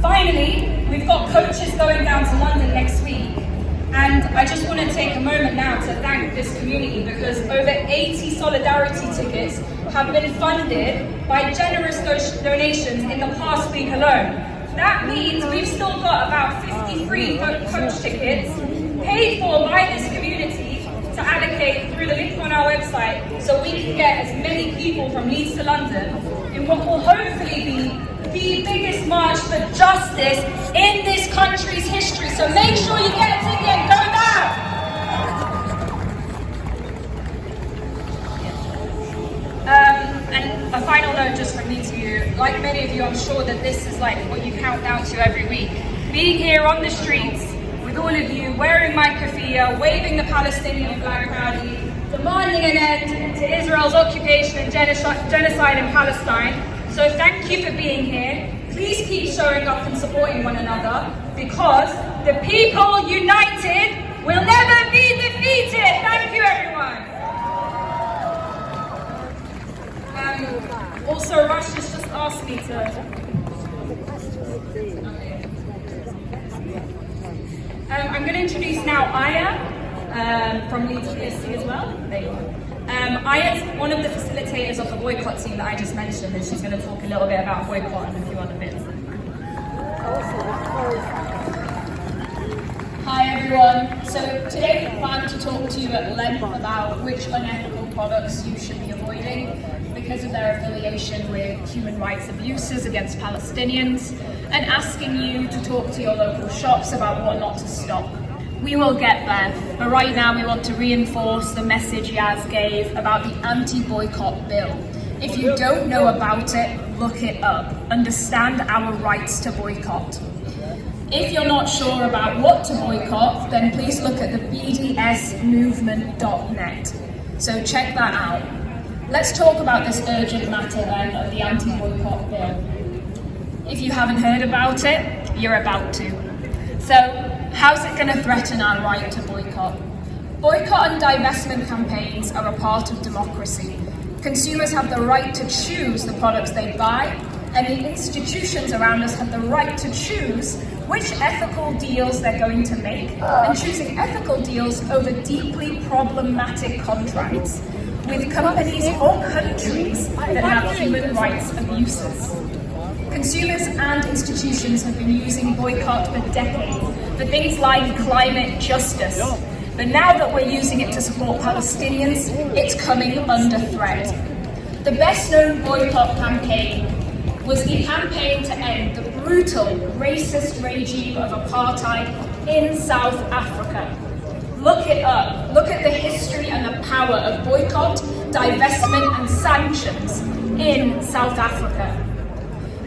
Finally, we've got coaches going down to London next week. And I just want to take a moment now to thank this community, because over 80 solidarity tickets have been funded by generous donations in the past week alone. That means we've still got about 53 coach tickets paid for by this community to allocate through the link on our website, so we can get as many people from Leeds to London in what will hopefully be the biggest march for justice in this country's history. So make sure you get a ticket and go now. And a final note just from me to you. Like many of you, I'm sure that this is like what you count down to every week. Being here on the streets with all of you, wearing my keffiyeh, waving the Palestinian flag proudly, demanding an end to Israel's occupation and genocide in Palestine. So thank you for being here. Please keep showing up and supporting one another, because the people united will never be defeated. Thank you, everyone. Also, Rush has just asked me to... I'm going to introduce now Aya from Leeds Pro-Palestinian as well. There you are. Aya is one of the facilitators of the boycott team that I just mentioned, and she's going to talk a little bit about boycott and a few other bits. Hi everyone. So today we plan to talk to you at length about which unethical products you should be avoiding because of their affiliation with human rights abuses against Palestinians, and asking you to talk to your local shops about what not to stop. We will get there, but right now we want to reinforce the message Yaz gave about the anti-boycott bill. If you don't know about it, look it up. Understand our rights to boycott. If you're not sure about what to boycott, then please look at the bdsmovement.net. So check that out. Let's talk about this urgent matter then of the anti-boycott bill. If you haven't heard about it, you're about to. So, how's it going to threaten our right to boycott? Boycott and divestment campaigns are a part of democracy. Consumers have the right to choose the products they buy, and the institutions around us have the right to choose which ethical deals they're going to make, and choosing ethical deals over deeply problematic contracts with companies or countries that have human rights abuses. Consumers and institutions have been using boycott for decades for things like climate justice. But now that we're using it to support Palestinians, it's coming under threat. The best known boycott campaign was the campaign to end the brutal, racist regime of apartheid in South Africa. Look it up. Look at the history and the power of boycott, divestment and sanctions in South Africa.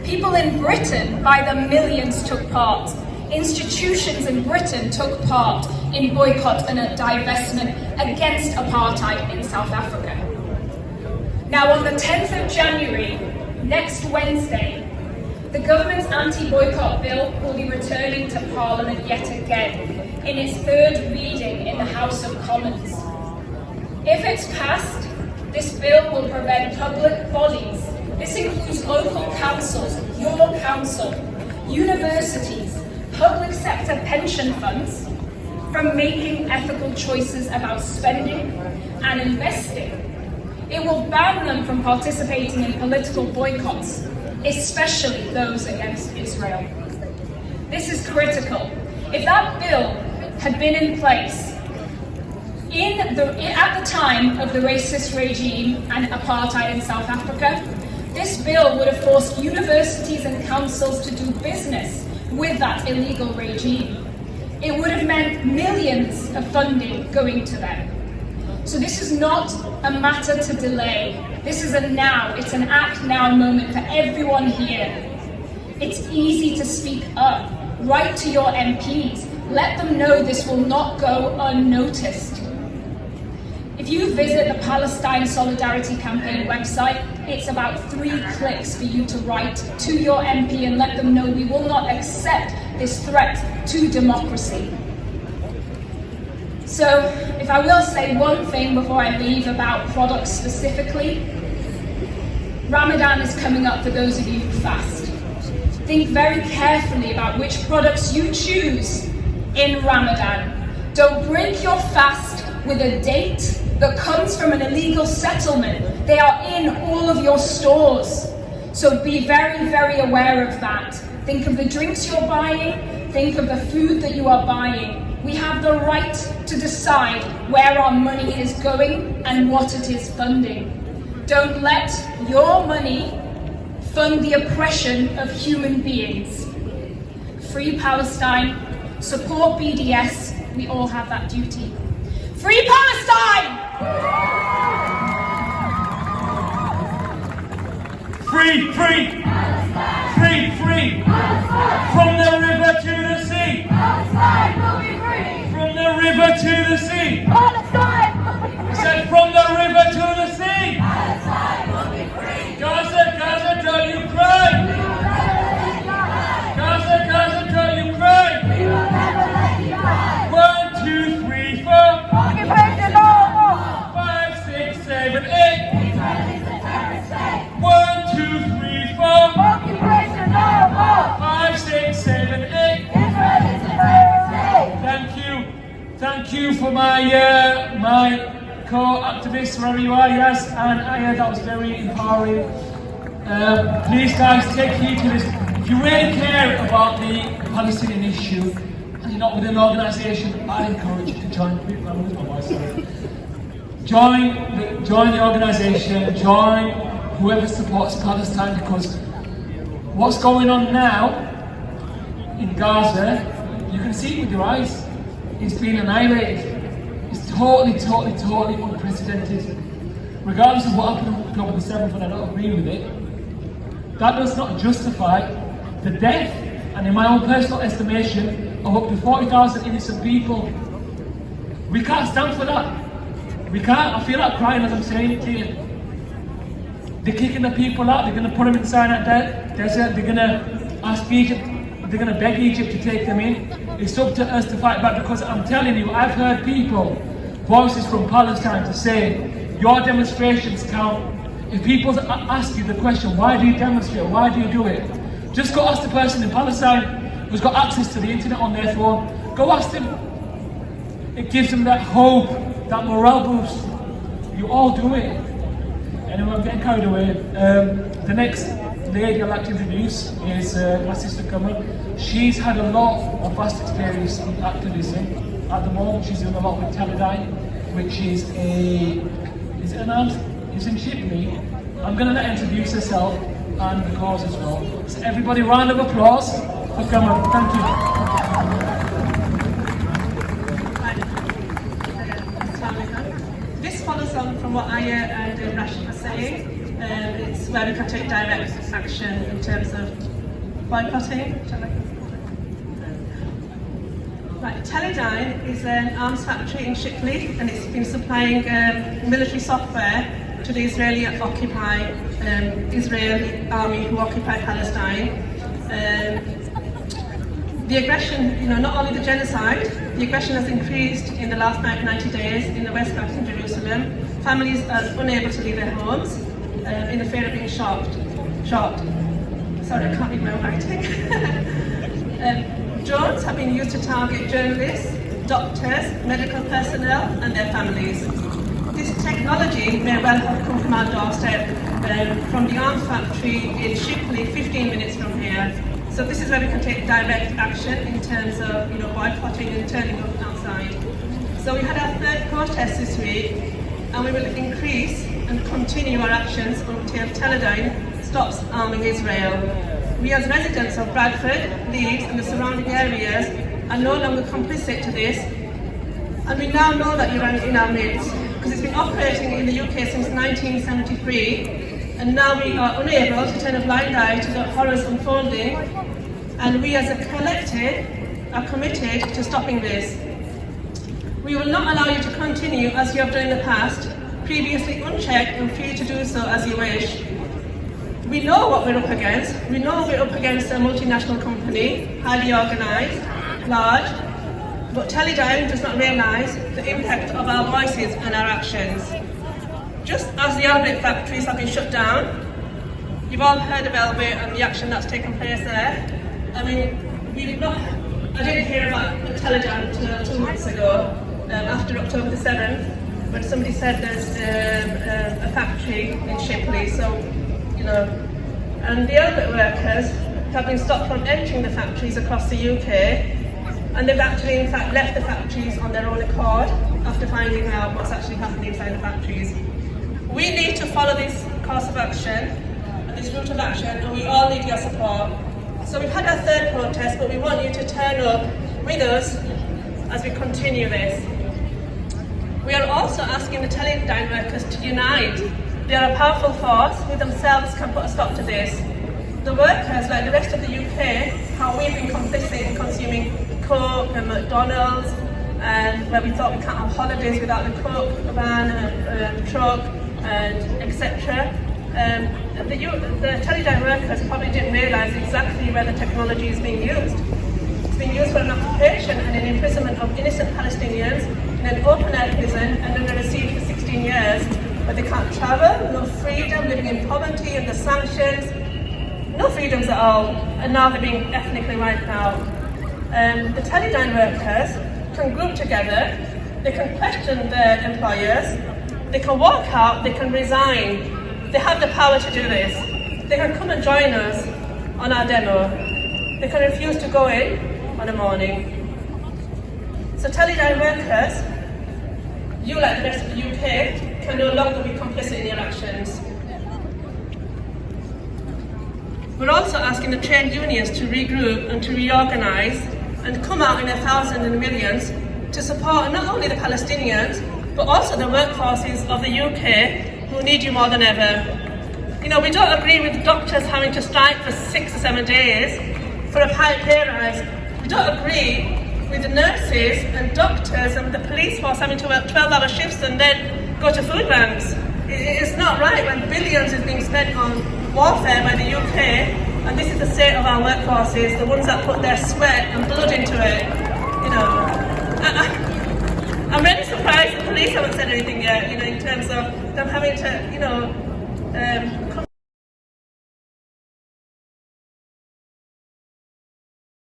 People in Britain, by the millions, took part. Institutions in Britain took part in boycott and a divestment against apartheid in South Africa. Now, on the 10th of January, next Wednesday, the government's anti-boycott bill will be returning to Parliament yet again in its third reading in the House of Commons. If it's passed, this bill will prevent public bodies, this includes local councils, your council, universities, public sector pension funds, from making ethical choices about spending and investing. It will ban them from participating in political boycotts, especially those against Israel. This is critical. If that bill had been in place at the time of the racist regime and apartheid in South Africa, this bill would have forced universities and councils to do business with that illegal regime. It would have meant millions of funding going to them. So this is not a matter to delay. This is a now, it's an act now moment for everyone here. It's easy to speak up. Write to your MPs. Let them know this will not go unnoticed. If you visit the Palestine Solidarity Campaign website, it's about 3 clicks for you to write to your MP and let them know we will not accept this threat to democracy. So, if I will say one thing before I leave about products specifically, Ramadan is coming up for those of you who fast. Think very carefully about which products you choose in Ramadan. Don't break your fast with a date that comes from an illegal settlement. They are in all of your stores. So be very, very aware of that. Think of the drinks you're buying, think of the food that you are buying. We have the right to decide where our money is going and what it is funding. Don't let your money fund the oppression of human beings. Free Palestine, support BDS, we all have that duty. Free Palestine! Free, free, free, free, from the river to the sea. Palestine will be free. From the river to the sea. Palestine will be I free. said from the river to the sea. Palestine will be free. Gaza, Gaza, till you cry. We will never let you die. Gaza, Gaza, till you cry. We will never let you die. 1, 2, 3, 4, Occupation over. 5, 6, 7, 8. Israel is a terrorist state. 1, 2, 3, 4, Occupation over. 5, 6, 7, 8. Israel is a terrorist state. Thank you for my co-activists, wherever you are, yes, and that was very empowering. Please guys, take heed to this. If you really care about the Palestinian issue, and you're not within an organisation, I encourage you to join. Join the organisation, join whoever supports Palestine, because what's going on now in Gaza, you can see it with your eyes. It's been annihilated. It's totally unprecedented. Regardless of what happened on October the 7th, and I don't agree with it, that does not justify the death, and in my own personal estimation, of up to 40,000 innocent people. We can't stand for that. We can't. I feel like crying as I'm saying it to you. They're kicking the people out. They're going to put them inside that desert. They're going to ask Egypt. They're going to beg Egypt to take them in. It's up to us to fight back, because I'm telling you, I've heard people, voices from Palestine, to say your demonstrations count. If people ask you the question, why do you demonstrate? Why do you do it? Just go ask the person in Palestine who's got access to the internet on their phone. Go ask them. It gives them that hope, that morale boost. You all do it. Anyway, I'm getting carried away. The next lady I'd like to introduce is my sister Kamal. She's had a lot of vast experience in activism. At the moment, she's doing a lot with Teledyne, which is in Shipley. I'm going to let her introduce herself and the cause as well. So everybody, round of applause for Kamal. Thank you. This follows on from what Aya and Rashid were saying. It's where we can take direct action in terms of boycotting. Right, Teledyne is an arms factory in Shipley, and it's been supplying military software to the Israeli army who occupy Palestine. The aggression, not only the genocide, the aggression has increased in the last 90 days in the West Bank and Jerusalem. Families are unable to leave their homes in the fear of being shot. Sorry, I can't read my own writing. Drones have been used to target journalists, doctors, medical personnel and their families. This technology may well have come from our doorstep, from the arms factory in Shipley, 15 minutes from here. So this is where we can take direct action in terms of boycotting and turning up outside. So we had our third protest this week, and we will increase and continue our actions until Teledyne stops arming Israel. We as residents of Bradford, Leeds and the surrounding areas are no longer complicit to this, and we now know that you're in our midst, because it's been operating in the UK since 1973, and now we are unable to turn a blind eye to the horrors unfolding, and we as a collective are committed to stopping this. We will not allow you to continue as you have done in the past, previously unchecked and free to do so as you wish. We know what we're up against. We know we're up against a multinational company, highly organised, large, but Teledyne does not realise the impact of our voices and our actions. Just as the Albert factories have been shut down, you've all heard of Albert and the action that's taken place there. I didn't hear about Teledyne until 2 months ago, after October the 7th, when somebody said there's a factory in Shipley, and the Albert workers have been stopped from entering the factories across the UK, and they've actually in fact left the factories on their own accord after finding out what's actually happening inside the factories. We need to follow this course of action, and this route of action, and we all need your support. So we've had our third protest, but we want you to turn up with us as we continue this. We are also asking the Teledyne workers to unite. They are a powerful force who themselves can put a stop to this. The workers, like the rest of the UK, how we've been complicit in consuming Coke and McDonald's, and where we thought we can't have holidays without the Coke van and truck and etc. The Teledyne workers probably didn't realise exactly where the technology is being used. It's being used for an occupation and an imprisonment of innocent Palestinians in an open-air prison and under a siege for 16 years, where they can't travel, no freedom, living in poverty under sanctions, no freedoms at all, and now they're being ethnically wiped out. The Teledyne workers can group together, they can question their employers, they can walk out, they can resign. They have the power to do this. They can come and join us on our demo. They can refuse to go in on a morning. So Teledyne workers, you like the rest of the UK, can no longer be complicit in your actions. We're also asking the trade unions to regroup and to reorganise and come out in their thousands and millions to support not only the Palestinians, but also the workforces of the UK who need you more than ever. You know, we don't agree with doctors having to strike for 6 or 7 days for a pay rise. We don't agree with the nurses and doctors and the police force having to work 12-hour shifts and then go to food banks. It's not right when billions is being spent on warfare by the UK, and this is the state of our workforces, the ones that put their sweat and blood into it. You know, I'm really surprised the police haven't said anything yet, you know, in terms of them having to, you know,